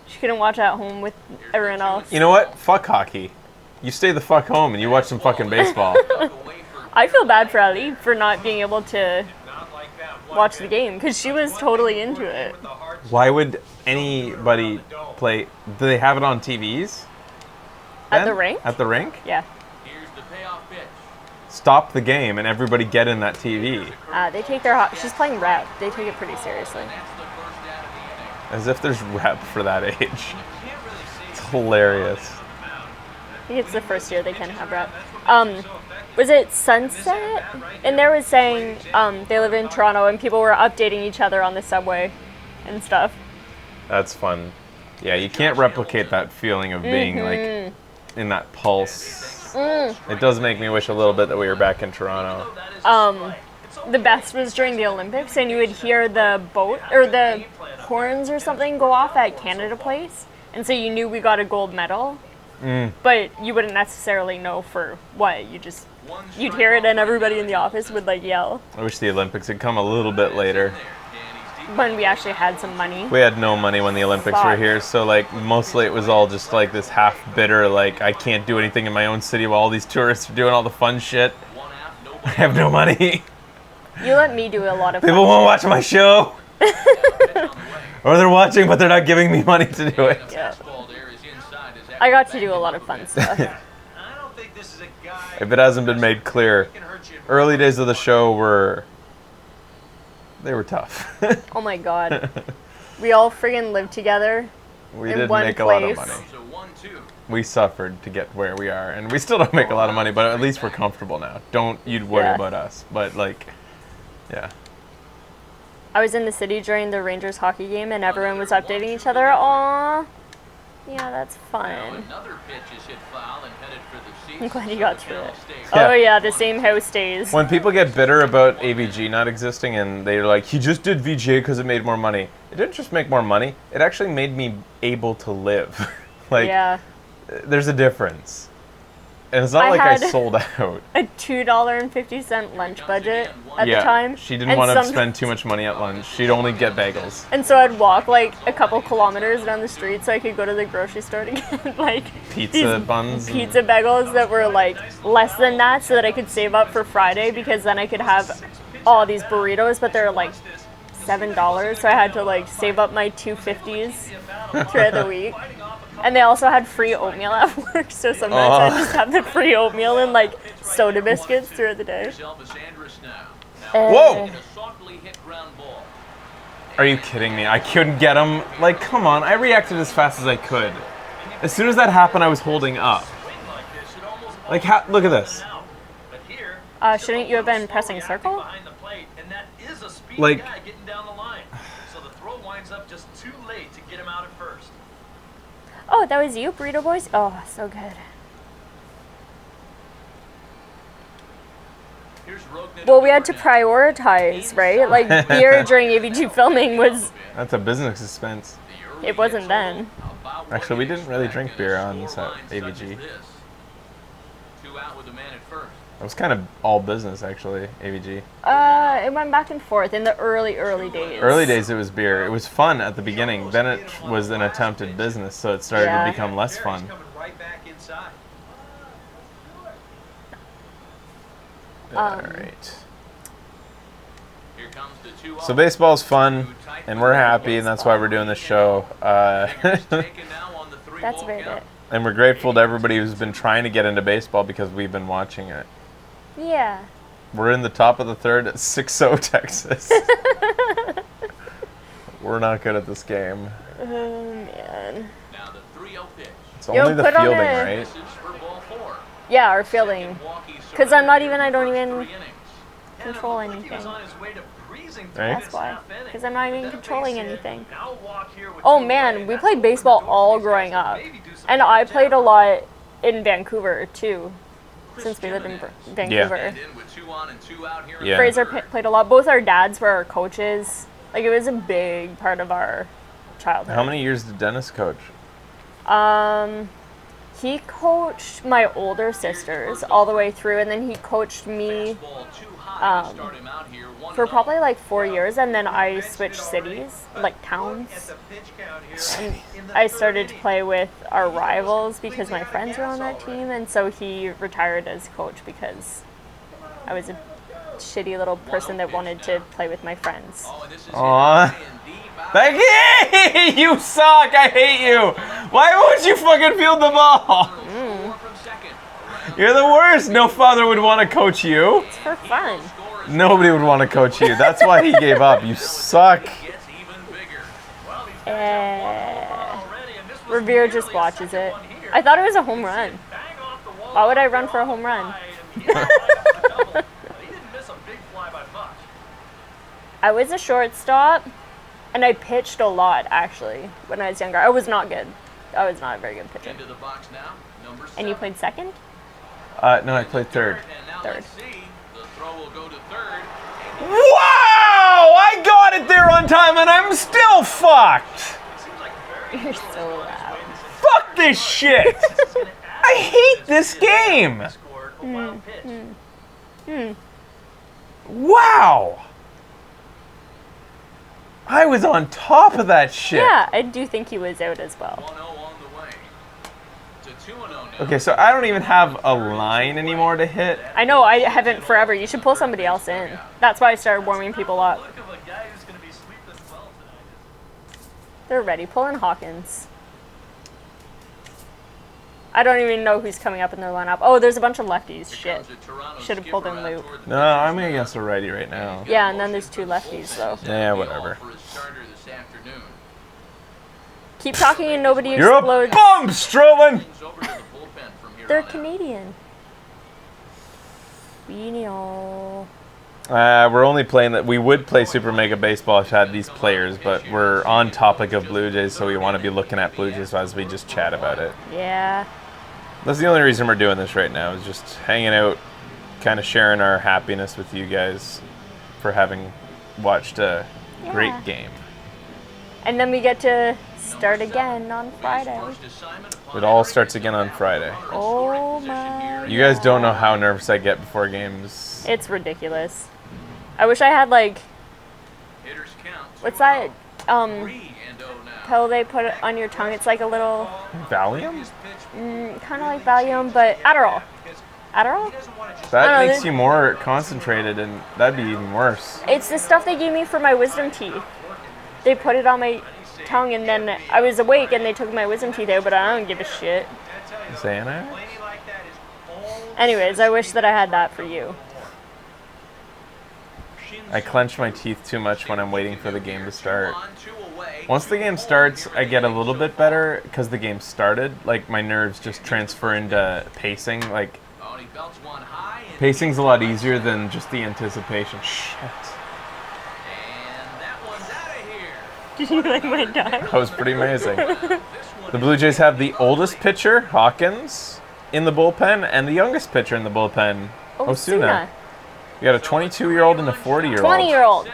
She couldn't watch at home with everyone else. You know what? Fuck hockey. You stay the fuck home and you watch some fucking baseball. I feel bad for Ellie for not being able to watch the game, because she was totally into it. Why would anybody play? Do they have it on TVs? At Ben? the rink? At the rink? Yeah. Here's the payoff pitch. Stop the game and everybody get in that TV. They take she's playing rep. They take it pretty seriously. That's the first out of the inning. As if there's rep for that age. It's hilarious. I think it's the first year they can have rep. Was it Sunset? And there was saying they live in Toronto and people were updating each other on the subway and stuff. That's fun. Yeah, you can't replicate that feeling of being like in that pulse. It does make me wish a little bit that we were back in Toronto. The best was during the Olympics, and you would hear the boat or the horns or something go off at Canada Place, and so you knew we got a gold medal. But you wouldn't necessarily know for what. You'd hear it, and everybody in the office would like yell. I wish the Olympics had come a little bit later. When we actually had some money. We had no money when the Olympics were here, so like mostly it was all just like this half bitter, like I can't do anything in my own city while all these tourists are doing all the fun shit. I have no money. You let me do a lot of People fun won't shit. watch my show. Or they're watching, but they're not giving me money to do it. Yeah. I got to do a lot of fun stuff. I don't think this is a guy If it hasn't been made clear, can hurt you. early days of the show were tough. Oh my god. We all friggin' lived together. We In didn't one make a lot of place. money. So 1-2. We suffered to get where we are, and we still don't make a lot of money, but at least we're comfortable now. Don't you'd worry Yeah. about us, but like, yeah. I was in the city during the Rangers hockey game, and everyone was updating each other. Aw. Yeah, that's fun. Another pitch is hit foul and headed for the seats. I'm glad you got through it. Yeah. Oh yeah, the same house stays. When people get bitter about AVG not existing and they're like, he just did VGA because it made more money. It didn't just make more money. It actually made me able to live. Like, Yeah. there's a difference. And it's not I like I had- sold out. A $2.50 lunch budget at Yeah, the time. she didn't and want to some- spend too much money at lunch. She'd only get bagels. And so I'd walk like a couple kilometers down the street so I could go to the grocery store to get like Pizza these buns. and- pizza bagels that were like less than that, so that I could save up for Friday, because then I could have all these burritos, but they're like $7, so I had to like save up my $2.50s throughout the week. And they also had free oatmeal at work, so sometimes Oh. I'd just have the free oatmeal and like soda biscuits throughout the day. Here's Elvis Andrus now. Whoa! In a softly hit ground ball. Are you kidding me? I couldn't get him. Like, come on. I reacted as fast as I could. As soon as that happened, I was holding up. Like, look at this. But here, Shouldn't you have been pressing circle? behind the plate, and that is a speed Like- guy getting down the line. So the throw winds up just too late to get him out at first. Oh, that was you, Burrito Boys? Oh, so good. Here's Rogner Well, we had to now. prioritize, right? Like, beer during AVG filming was... That's a business expense. The early It wasn't hit then. total, about Actually, we 1 didn't really inning drink back beer in a on score set, line such AVG. as this. 2 out with the man at first. It was kind of all business, actually, AVG. It went back and forth in the early days. Early days, it was beer. It was fun at the beginning. Then it was an attempt at business, so it started Yeah. to become less There, fun. he's coming right back inside. All right. Here comes the 2-0. So baseball's fun, and we're happy, and that's why we're doing this show. Taken now on the 3-ball That's about count. it. And we're grateful to everybody who's been trying to get into baseball because we've been watching it. Yeah. We're in the top of the third at 6-0 Texas. We're not good at this game. Oh, man. Now the 3-0 pitch. It's Yo, only the put on fielding, a- right? This is for ball 4. Yeah, our fielding. Milwaukee 'Cause I don't surrendered even in the first even 3 innings. control And it looked like he was anything. on his way to freezing Right. That's why. Because I'm not even controlling anything. Now walk here with Oh two man, away. we That's played what baseball we all do. growing up. Maybe do some And I damage played a out. lot in Vancouver too. Since we lived in Vancouver. And in with 2 on and 2 out here in Yeah. the Fraser third. played a lot. Both our dads were our coaches. Like, it was a big part of our childhood. How many years did Dennis coach? He coached my older sisters all the way through, and then he coached me Fastball too high to start him out here. for 1-0. probably like 4 years, and then I switched cities, like towns. At the pitch count here in the I third started to inning. play with our rivals because my friends were on that team, and so he retired as coach because I was a shitty little person that wanted to play with my friends. Oh, and this is Aw. hit high and deep out. Becky, you suck. I hate you. Why won't you fucking field the ball? Score from second. Around You're the worst. No father would want to coach you. It's for fun. score is Nobody would want to coach you. That's why he gave up. You suck. gets even bigger. Well, these guys Uh, already, and this was Revere nearly just a watches second it. one here. I thought it was a home run. Bang off the wall. Why would I run for a home run? And he lined up a double, but he didn't miss a big fly by much. I was a shortstop, and I pitched a lot, actually, when I was younger. I was not good. I was not a very good pitcher. Into the box now. Number 7. And you played second? No, I played third. And now Third. let's see. The throw will go to third. Wow! I got it there on time and I'm still fucked. It seems like a very You're so loud. Fuck this shit. I hate this game. scored a wild pitch. Wow. I was on top of that shit. Yeah, I do think he was out as well. 1-0 on the way. To 2-0 now. Okay, so I don't even have a line anymore to hit. I know, I haven't forever. You should pull somebody else in. That's why I started warming people up. Look of a guy who's going to be sleepless well tonight. They're ready. Pull in Hawkins. I don't even know who's coming up in their lineup. Oh, there's a bunch of lefties. Shit. Comes a Toronto Should have pulled in skipper out Luke. toward the No, I'm against a righty right now. Yeah, and then there's 2 lefties, though. Yeah, whatever. for his starter this afternoon. Keep talking and nobody You're a explodes. bum, Strowman. Things over to the bullpen from here They're on out. Canadian. We know. We're only playing that. We would play Super Mega Baseball if we had these players, but we're on topic of Blue Jays, so we want to be looking at Blue Jays as we just chat about it. Yeah. That's the only reason we're doing this right now, is just hanging out, kind of sharing our happiness with you guys for having watched a Yeah. great game. And then we get to start again on Friday. First assignment upon It all starts again on Friday. Oh my. You guys don't know how nervous I get before games. It's ridiculous. I wish I had like, hitters count. what's that 3-0 now. pill they put on your tongue? It's like a little, Valium? kind of like Valium, but Adderall. Adderall? That I don't know, makes you more concentrated, and that'd be even worse. It's the stuff they gave me for my wisdom teeth. They put it on my tongue, and then I was awake, and they took my wisdom teeth out, but I don't give a shit. Xanax? Anyways, I wish that I had that for you. I clench my teeth too much when I'm waiting for the game to start. Once the game starts, I get a little bit better because the game started. Like, my nerves just transfer into pacing. Like, Oh, he belts one high and pacing's a lot easier than just the anticipation. Shit. that one's out of here. Did you like my dog? That was pretty amazing. The Blue Jays have the oldest pitcher, Hawkins, in the bullpen, and the youngest pitcher in the bullpen, Osuna. We got a 22-year-old and a 40-year-old. 20-year-old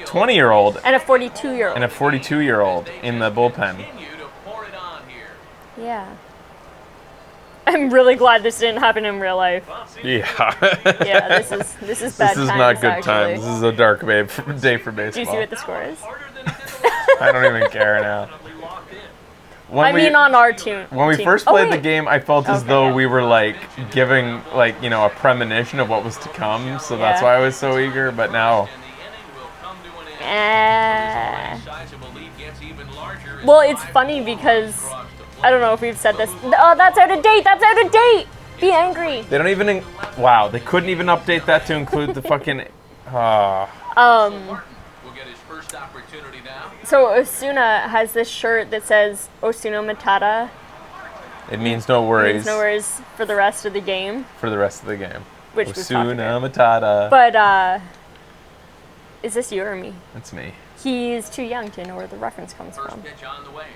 20-year-old and a 42-year-old. and a 42-year-old in the bullpen. Continue to pour it on here. Yeah. I'm really glad this didn't happen in real life. Yeah. Yeah, this is bad This is times, not good actually. times. This is a dark day for Do you see baseball. what the score is? I don't even care now. When I mean, on our team. when we team. first Oh, played the wait. game, I felt as Okay, though yeah. we were like giving a premonition of what was to come. So that's Yeah. why I was so eager. But now, And the inning will come to an end. Sizable lead gets even larger as Well, it's 5 funny balls because across the plate. I don't know if we've said this. Oh, that's out of date. That's out of date. Be angry. they don't even. Wow, they couldn't even update that to include the fucking. Martin will get his first opportunity now. So Osuna has this shirt that says Osuna Matata. It means no worries Means no worries for the rest of the game, for the rest of the game. which was talked Osuna about. Matata. But Is this you or me? That's me. He's too young to know where the reference comes First from. pitch on the way.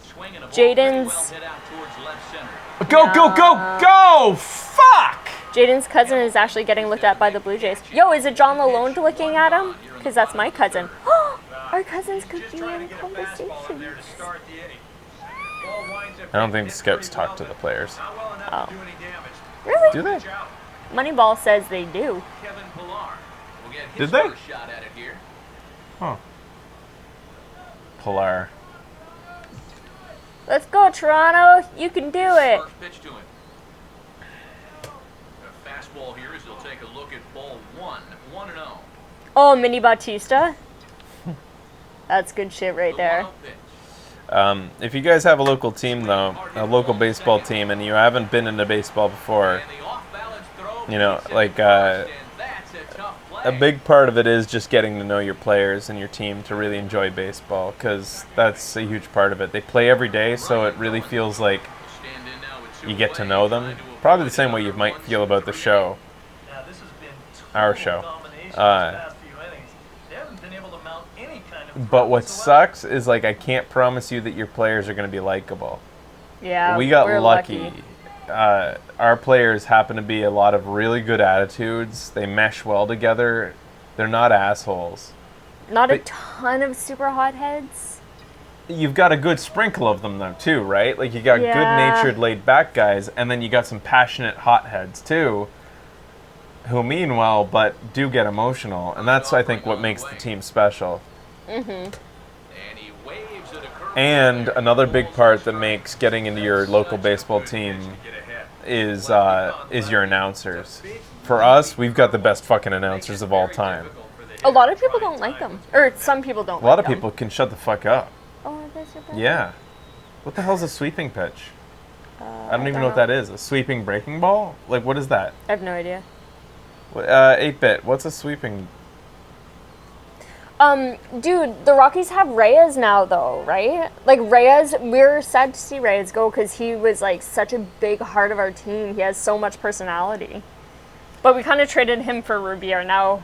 Swinging a ball Jaden's- well hit out towards left center. Go! Fuck! Jaden's cousin is actually getting looked at by the Blue Jays. Yo, is it John Lalonde looking at him? Because that's my cousin. Our cousins could Just be trying in to get a fastball in conversation. there to start the inning. Ball winds up I don't think hit the scouts pretty talk well, to the but players. not well enough to do any damage. Really? Do they? Pitch out. Moneyball says they do. Kevin Pillar will get his Did they? first shot at it here. Huh. Pilar. Let's go, Toronto. You can do it. First pitch to him. A fastball here as he'll take a look at ball 1-0. Oh, Mini Bautista. That's good shit right The there. 1-0 pitch. If you guys have a local team, though, a local baseball team, and you haven't been into baseball before, And the off-balance throw you know, gets it like, first, and that's a tough play. a big part of it is just getting to know your players and your team to really enjoy baseball, because that's a huge part of it. They play every day, so it really feels like Stand in now with two you get to plays, know trying them. to Probably the avoid same way you another might runs feel about the created. show. Now, this has been Our total show. domination these Uh, past few innings. They haven't been able to mount any kind of But threat what whatsoever. sucks is, like, I can't promise you that your players are going to be likable. Yeah, We got we're lucky. Our players happen to be a lot of really good attitudes. They mesh well together. They're not assholes. Not a But- ton of super hotheads. You've got a good sprinkle of them, though, too, right? Like, you got Yeah. good-natured, laid-back guys, and then you got some passionate hotheads, too, who mean well, but do get emotional. And that's, I think, what makes the team special. And he waves at a curve. And another big part that makes getting into your local baseball team is your announcers. For us, we've got the best fucking announcers of all time. A lot of people don't like them. Or some people don't A lot like of people can shut the fuck up. Oh, that's your bad. Yeah. What the hell's a sweeping pitch? I don't even don't know what that is. A sweeping breaking ball? Like, what is that? I have no idea. 8-bit. What's a sweeping? Dude, the Rockies have Reyes now, though, right? Like, Reyes, we're sad to see Reyes go because he was, like, such a big heart of our team. He has so much personality. But we kind of traded him for Rubier. Now,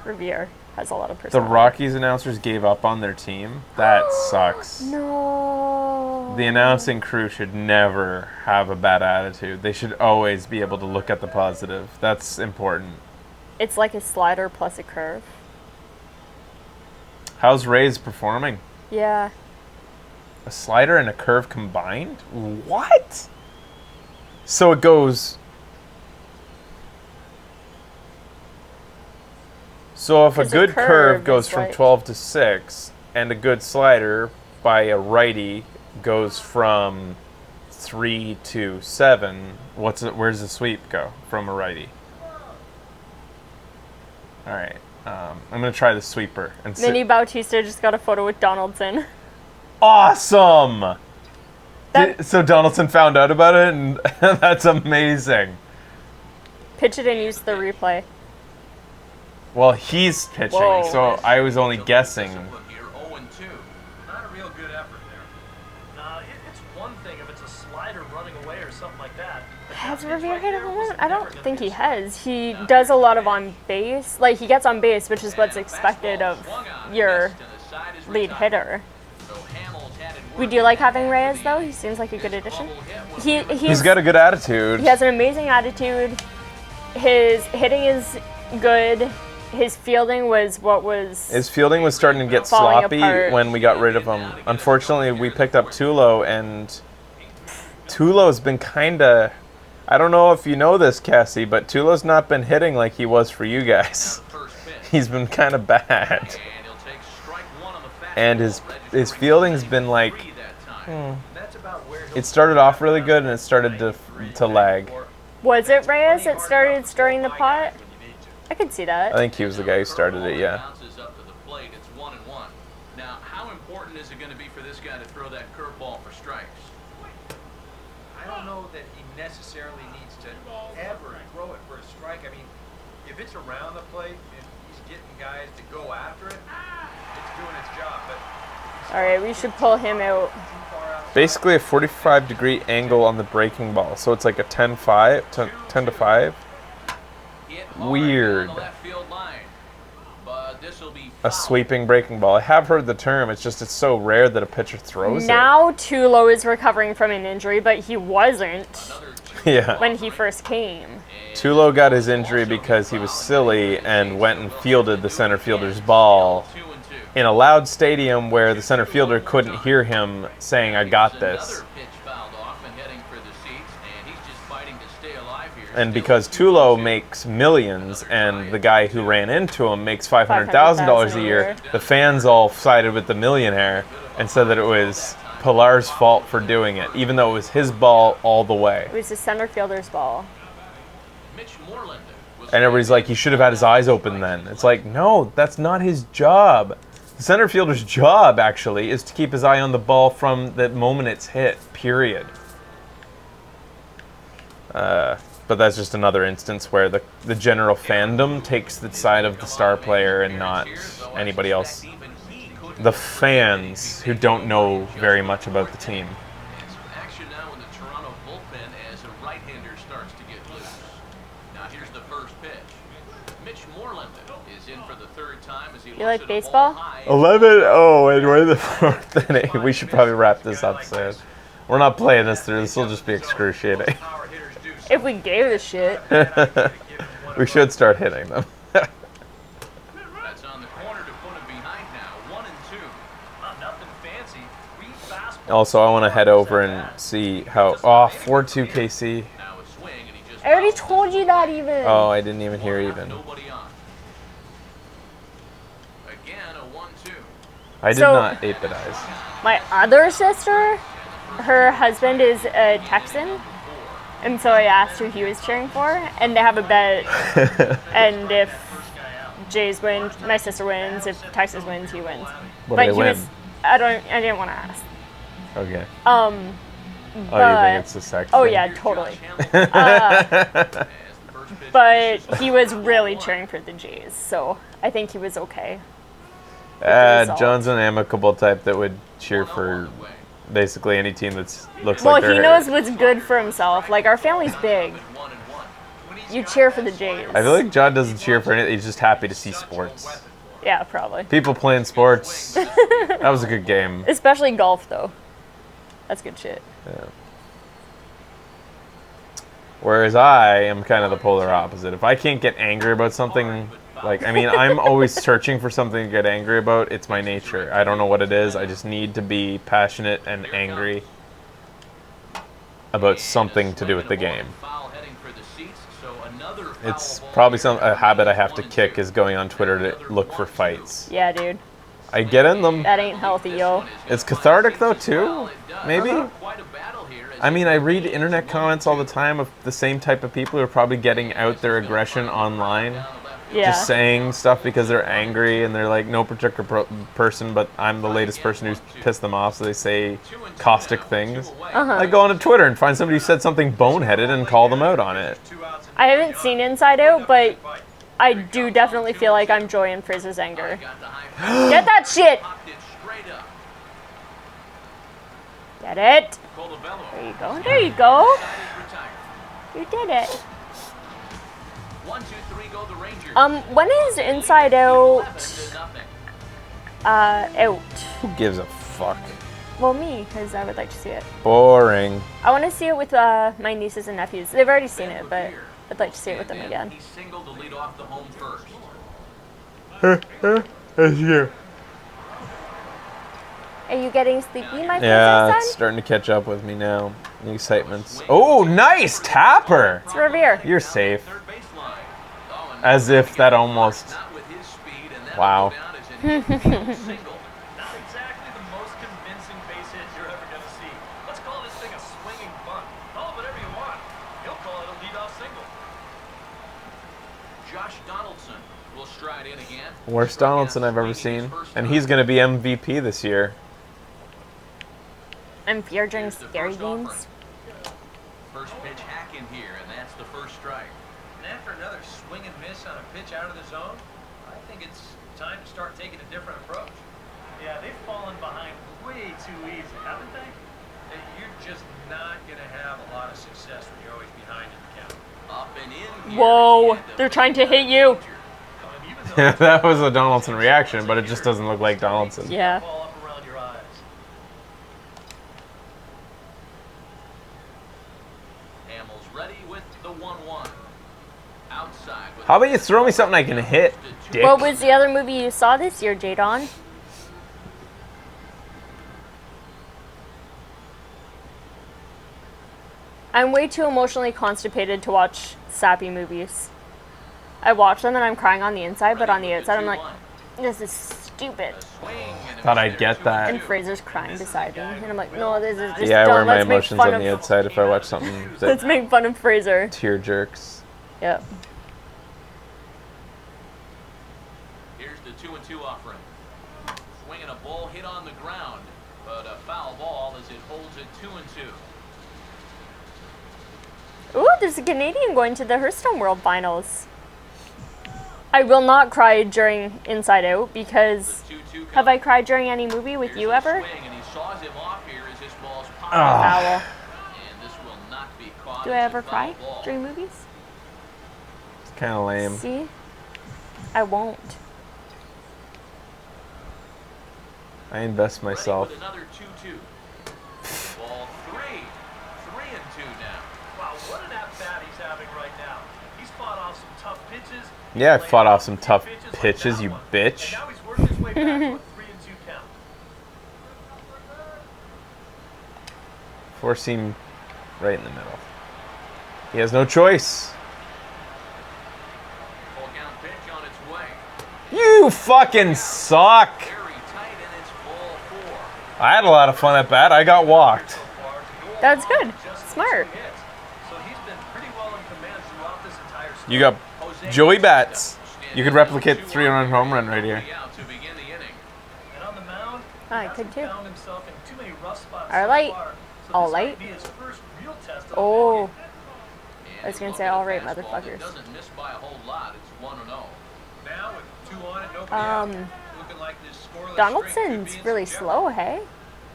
Rubier has a lot of The personality. Rockies announcers gave up on their team? That sucks. No. The announcing crew should never have a bad attitude. They should always be able to look at the positive. That's important. It's like a slider plus a curve. How's Ray's performing? Yeah. A slider and a curve combined? What? So it goes... So if a 'Cause a good curve curve goes is from like- 12 to 6, and a good slider by a righty goes from 3 to 7, where's the sweep go from a righty? All right. I'm going to try the sweeper. And Mini Bautista just got a photo with Donaldson. Awesome! That- So Donaldson found out about it, and that's amazing. Pitch it and use the replay. Well, he's pitching, Whoa. so I was only guessing. Discipline here, 0-2. Not a real good effort there. It's one thing if it's a slider running away or something like that. but Has that pitch Riviere right hit a there home was run? I never don't gonna think be he a has. He does a lot of on base. Like, he gets on base, which is what's expected of your lead hitter. We do like having Reyes, though. He seems like a good addition. He's got a good attitude. He has an amazing attitude. His hitting is good. His fielding was what was... His fielding was starting to get Falling sloppy apart. when we got rid of him. Unfortunately, we picked up Tulo, and Tulo's been kind of... I don't know if you know this, Cassie, but Tulo's not been hitting like he was for you guys. He's been kind of bad. And his fielding's been like... That's about where he'll It started off really good, and it started to lag. Was it Reyes that started stirring the pot? I could see I that. think he was the guy who started it, yeah. Bounces up to the plate. It's 1-1. Now, how important is it going to be for this guy to throw that curveball for strikes? I don't know that he necessarily needs to ever throw it for a strike. I mean, if it's around the plate and he's getting guys to go after it, it's doing its job. But All right, we should pull him out. too far out. Basically a 45-degree angle on the breaking ball, so it's like a 10 to 5. hit hard Weird. down the left field line. But this will be A foul. sweeping breaking ball. I have heard the term. It's just it's so rare that a pitcher throws Now Tulo is recovering from an injury, but he wasn't Another it. Yeah. when he first came. Tulo got his injury because he was silly and went and fielded the center fielder's ball 2-2. in a loud stadium where the center fielder couldn't hear him saying, "I got this." Another pitch fouled off and heading for the seats, and he's just fighting to stay alive here. And because Tulo makes millions and the guy who ran into him makes $500,000 a year, the fans all sided with the millionaire and said that it was Pilar's fault for doing it, even though it was his ball all the way. It was the center fielder's ball. Mitch Moreland was And everybody's like, he should have had his eyes open then. It's like, no, that's not his job. The center fielder's job, actually, is to keep his eye on the ball from the moment it's hit, period. But that's just another instance where the general fandom takes the side of the star player and not anybody else. even he couldn't The fans who don't know very much about the team. And some action now in the Toronto bullpen as a right-hander starts to get loose. Now here's the first pitch. Mitch Moreland is in for the third time as he looks like at a baseball? ball high. 11-0, and we're in the fourth inning. We should probably wrap this up soon. We're not playing this through. This will just be excruciating. Power hitters do If we gave a shit. We should start hitting them. That's on the corner to put him behind now. 1-2. nothing fancy. Read fastball. Also, I want to head over and see how... Oh, 4-2 KC. Now a swing and he just I already told you that even. Oh, I didn't even hear even. Nobody on. Again a 1-2. I did So- not 8-bit eyes. My other sister, her husband is a Texan. And so I asked who he was cheering for, and they have a bet. And if Jays win, my sister wins. If Texas wins, he wins. What But do they he win? was. I didn't want to ask. Okay. But, Oh, you think it's the sex oh thing? yeah, totally. As the first pitch But he was really cheering for the Jays, so I think he was okay. result. John's an amicable type that would cheer for basically any team that looks Well, like they're... he knows what's good for himself. Like, our family's big. 1-1. You cheer for the Jays. I feel like John doesn't cheer for anything. He's just happy to see sports. Yeah, probably. People playing sports. That was a good game. Especially golf, though. That's good shit. Yeah. Whereas I am kind of the polar opposite. If I can't get angry about something, like, I mean, I'm always searching for something to get angry about. It's my nature. I don't know what it is. I just need to be passionate and angry about something to do with the game. Foul heading for the seats, so another foul It's ball probably here. a habit I have to kick is going on Twitter to look for fights. Yeah, dude. I get in them. That ain't healthy, yo. It's cathartic though too. Maybe. Quite a battle here as I mean, I read internet comments all the time of the same type of people who are probably getting out their aggression online. Yeah. Just saying stuff because they're angry and they're like no particular person, but I'm the latest person who's pissed them off, so they say caustic things. I go onto Twitter and find somebody who said something boneheaded and call them out on it. I haven't seen Inside Out, but I do definitely feel like I'm Joy and Friz's anger. got the high Get that shit! popped it straight up. Get it? Colabello There you go. There you go. side is retired. You did it. 1, 2, 3 go the Rangers. When is Inside Out 11-0. out? Who gives a fuck? Well, me, because I would like to see it. Boring. I want to see it with my nieces and nephews. They've already seen it, but I'd like to see it with them again. He singled to lead off the home first. That's you. Are you getting sleepy, my Yeah, princess it's son? starting to catch up with me now. The excitement's... Oh, nice tapper! It's Revere. You're safe. Third baseline. Oh, and As if that almost... not with his speed, and that Wow. will go down as an infield single. Not exactly the most convincing base hit you're ever going to see. Let's call this thing a swinging bunt. Call it whatever you want. He'll call it a leadoff single. Josh Donaldson will stride in again. Worst Donaldson I've ever seen. And he's going to be MVP this year. I'm fear during Here's the scary first games. offering. First pitch hack in here, and that's the first strike. And after another swing and miss on a pitch out of the zone, I think it's time to start taking a different approach. Yeah, they've fallen behind way too easy, haven't they? And you're just not going to have a lot of success when you're always behind in the count. Up and in Whoa, they're trying to hit you. That was a Donaldson reaction, but it just doesn't look like Donaldson. Yeah. Ball up around your eyes. Hamill's ready with the 1-1. Outside. With How about you throw me something I can hit, dick? What was the other movie you saw this year, Jadon? I'm way too emotionally constipated to watch sappy movies. I watch them and I'm crying on the inside, but on the outside I'm like, this is stupid. Thought I'd get that. And Fraser's crying beside me, and I'm like, no, this is just Yeah, I dumb. wear my Let's make emotions fun on the of- outside if I watch something Let's that make fun of Fraser. tear jerks. Yep. Here's the 2-2 offering. Swinging a ball hit on the ground, but a foul ball as it holds it 2-2. Ooh, there's a Canadian going to the Hearthstone World Finals. I will not cry during Inside Out because have I cried during any movie with you ever? Foul. Do I ever cry during movies? It's kind of lame. See? I won't. I invest myself. Ready with another 2-2. Ball 3. 3-2 now. Wow, what an at-bat he's having right now. He's fought off some tough pitches. Yeah, I fought off some tough pitches, you bitch. And now he's working his way back to a 3-2 count. Four seam right in the middle. He has no choice. Full count pitch on its way. You fucking suck. Very tight, and it's ball 4. I had a lot of fun at bat. I got walked. That's good. Smart. So he's been pretty well in command throughout this entire stretch. You got Joey Bats. You could replicate the 3-run home run right here. To begin the inning. And on the mound, I he could hasn't too. found himself in too many rough spots All so right. far. So All this might right. be his first real test of the Oh, ballgame. I was gonna say, all right, motherfuckers. Doesn't miss by a whole lot. It's 1-0. Now with 2 on it, nobody out. Looking like this scoreless streak could Donaldson's be in really some slow, hey?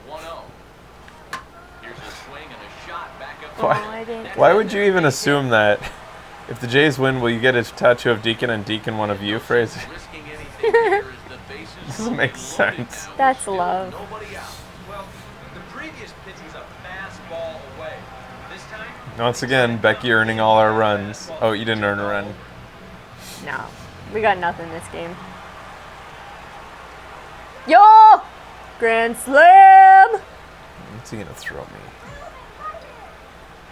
1-0. Here's a swing and a shot back up. Oh, I didn't. Why would you even assume that? If the Jays win, will you get a tattoo of Deacon and Deacon one of you, Fraser? Risking anything here as the bases Doesn't make sense. That's love. Nobody out. Well, the previous pitch was a fastball away. This time, Once again, Becky earning all our runs. Oh, you didn't earn a run. No, we got nothing this game. Yo! Grand Slam! What's he gonna throw me?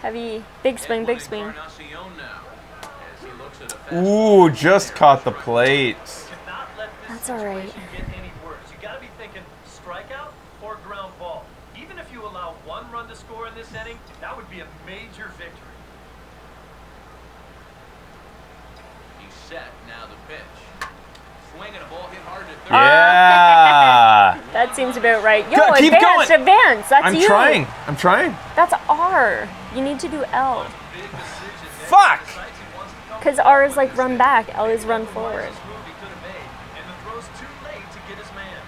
Heavy, big swing, big swing. Encarnacion now, as he looks at a fastball. Ooh, just caught the plate. cannot let this That's all right. situation get any worse. You got to be thinking strikeout or ground ball. Even if you allow 1 run to score in this inning, that would be a major victory. He's set. Now the pitch. Swinging a ball hit hard to third. Yeah. That seems about right. Yo, Go, keep advance, going. advance. That's I'm you. trying. I'm trying. That's R. You need to do L. Big decision there. Fuck. Decides he wants to come Because R is like run back, L is run forward. wisest move he could have made, and the throw's too late to get his man.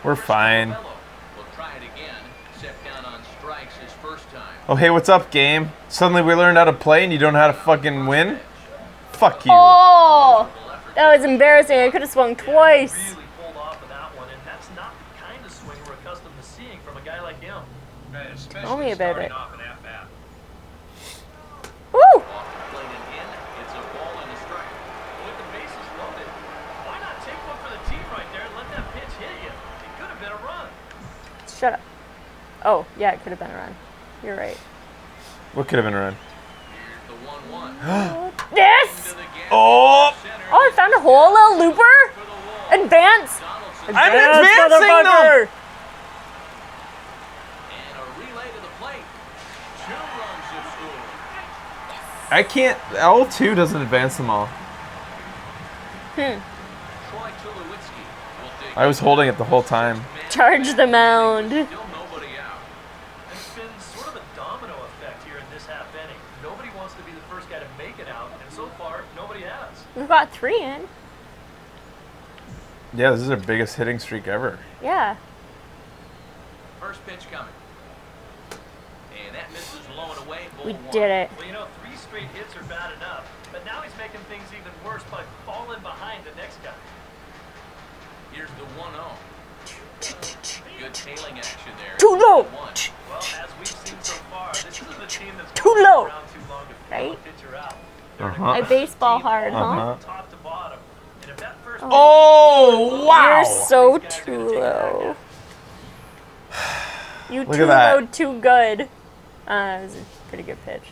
We're fine. Will try it again. Set down on strikes his first time. Oh, hey, what's up, game? Suddenly we learned how to play and you don't know how to fucking win? Fuck you. Oh, that was embarrassing. I could have swung twice. Really pulled off of that one, and that's not the kind of swing we're accustomed to seeing from a guy like him. Tell me about it. Off an at-bat. Woo! Off the plate and in. It's a ball and a strike. With the bases loaded, why not take one for the team right there and let that pitch hit you? It could have been a run. Shut up. Oh, yeah, it could have been a run. You're right. What could have been a run? Here's the 1-1. This! Oh! Oh, I found a hole, little looper. Advance. I'm Advance, advancing motherfucker. them! And a relay to the plate. 2 runs have scored. I can't. L2 doesn't advance them all. Troy Tulowitzki will dig I was holding it the whole time. Charge the mound. Still nobody out. It's been sort of a domino effect here in this half inning. Nobody wants to be the first guy to make it out, and so far, nobody has. We've got 3 in. Yeah, this is our biggest hitting streak ever. Yeah. First pitch coming. And that misses low and away. Ball We 1. did it. Well, you know, 3 straight hits are bad enough, but now he's making things even worse by falling behind the next guy. Here's the 1-0. Good tailing action there. Too low. Well, as we've seen so far, this isn't a team that's Too going low. around too long to Right? fill a pitcher out. I baseball hard, huh? Uh-huh. Top to bottom. And if that first Oh, wow. You're so too low. You Look too at that. low, too good. It was a pretty good pitch.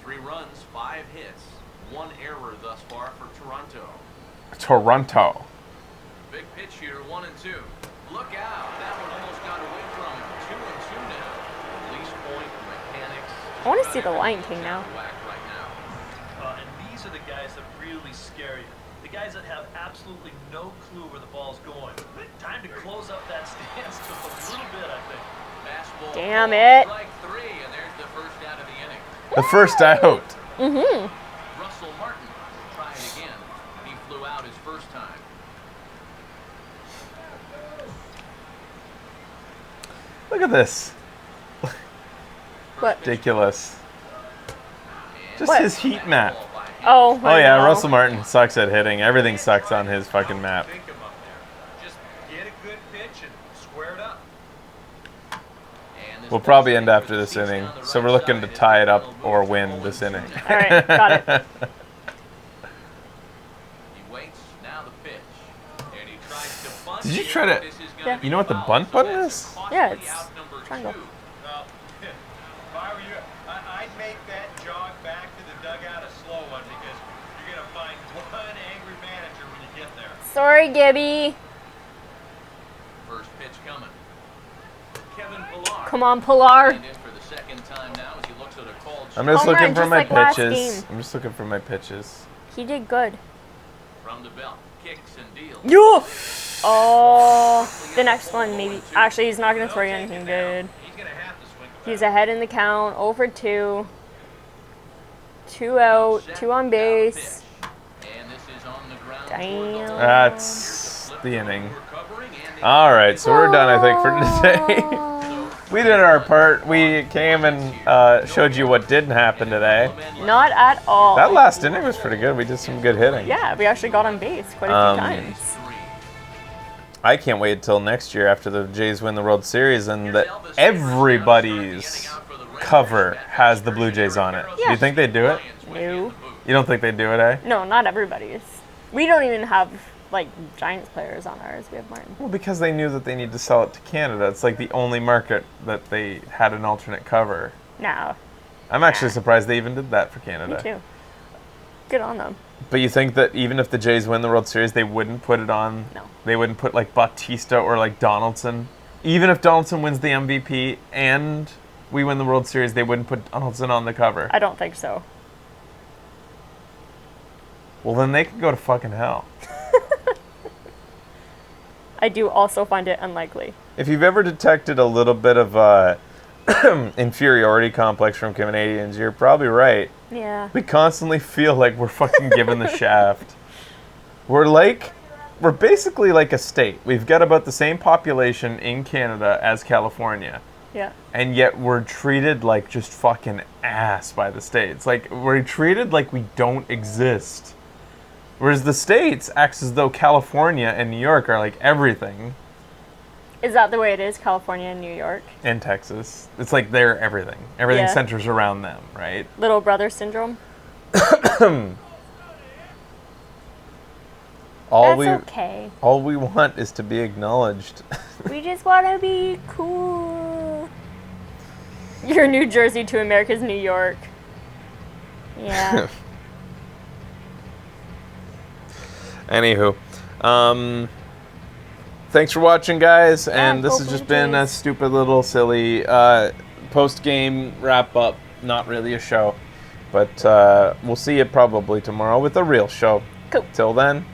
3 runs, 5 hits, 1 error thus far for Toronto. Toronto. Big pitch here, 1 and 2. Look out! That one almost got away from him. 2 and 2 now. Release point, mechanics. I want to see the Lion King now. Whack right now. And these are the guys that really scare you. The guys that have absolutely no clue where the ball's going. Time to close up that stance just a little bit, I think. Fastball. Damn it. Strike 3, and there's the first out of the inning. The first out. Russell Martin will try it again. He flew out his first time. Look at this. What? Ridiculous. Just What? his heat map. Oh, Oh I yeah, know. Russell Martin sucks at hitting. Everything sucks on his fucking map. Think him up there. Just get a good pitch and square it up. And this We'll probably end ball after this seems inning, down the so right we're looking to side. tie it up It'll or move to win 0 this and 2 inning. now. All right, got it. He waits, now the pitch. And he tries to bunt. Did you it. try to- This is gonna Yeah. be You know what the foul, bunt so button that's is? a costly Yeah, it's out number triangle. 2. Well, if I were you, I'd make that jog back to the dugout a slow one because you're going to find one angry manager when you get there. Sorry, Gibby. First pitch coming. Kevin Pillar. Come on, Pilar. And in for the second time now as he looks at a called I'm just Home run, looking for just my like last pitches. game. I'm just looking for my pitches. He did good. from the belt. Kicks and deals. You. Oh, the next one maybe. Actually, he's not gonna throw you anything good. He's going to have to swing the He's bat. ahead in the count. Over 2. 2 out. 2 on base. And this is on the ground. Damn. That's the inning. All right, so we're done, I think, for today. We did our part. We came and showed you what didn't happen today. Not at all. That last inning was pretty good. We did some good hitting. Yeah, we actually got on base quite a few times. I can't wait till next year after the Jays win the World Series and that everybody's cover has the Blue Jays on it. Do Yeah. you think they do it? No. You don't think they do it, eh? No, not everybody's. We don't even have, like, Giants players on ours. We have Martin. Well, because they knew that they need to sell it to Canada. It's like the only market that they had an alternate cover. No. I'm actually surprised they even did that for Me Canada. too. Good on them. But you think that even if the Jays win the World Series, they wouldn't put it on? No. They wouldn't put like Bautista or like Donaldson? Even if Donaldson wins the MVP and we win the World Series, they wouldn't put Donaldson on the cover. I don't think so. Well, then they can go to fucking hell. I do also find it unlikely. If you've ever detected a little bit of inferiority complex from Canadians, you're probably right. Yeah. We constantly feel like we're fucking given the shaft. We're basically like a state. We've got about the same population in Canada as California. Yeah. And yet we're treated like just fucking ass by the States. Like, we're treated like we don't exist. Whereas the States acts as though California and New York are like everything. Is that the way it is, California and New York? And Texas. It's like they're everything. Everything Yeah. centers around them, right? Little brother syndrome? All That's okay. all we want is to be acknowledged. We just want to be cool. You're New Jersey to America's New York. Yeah. Anywho, thanks for watching, guys. And go this has Blue just been a Jays. stupid little silly post-game wrap-up. Not really a show. But we'll see you probably tomorrow with a real show. Cool. Till then,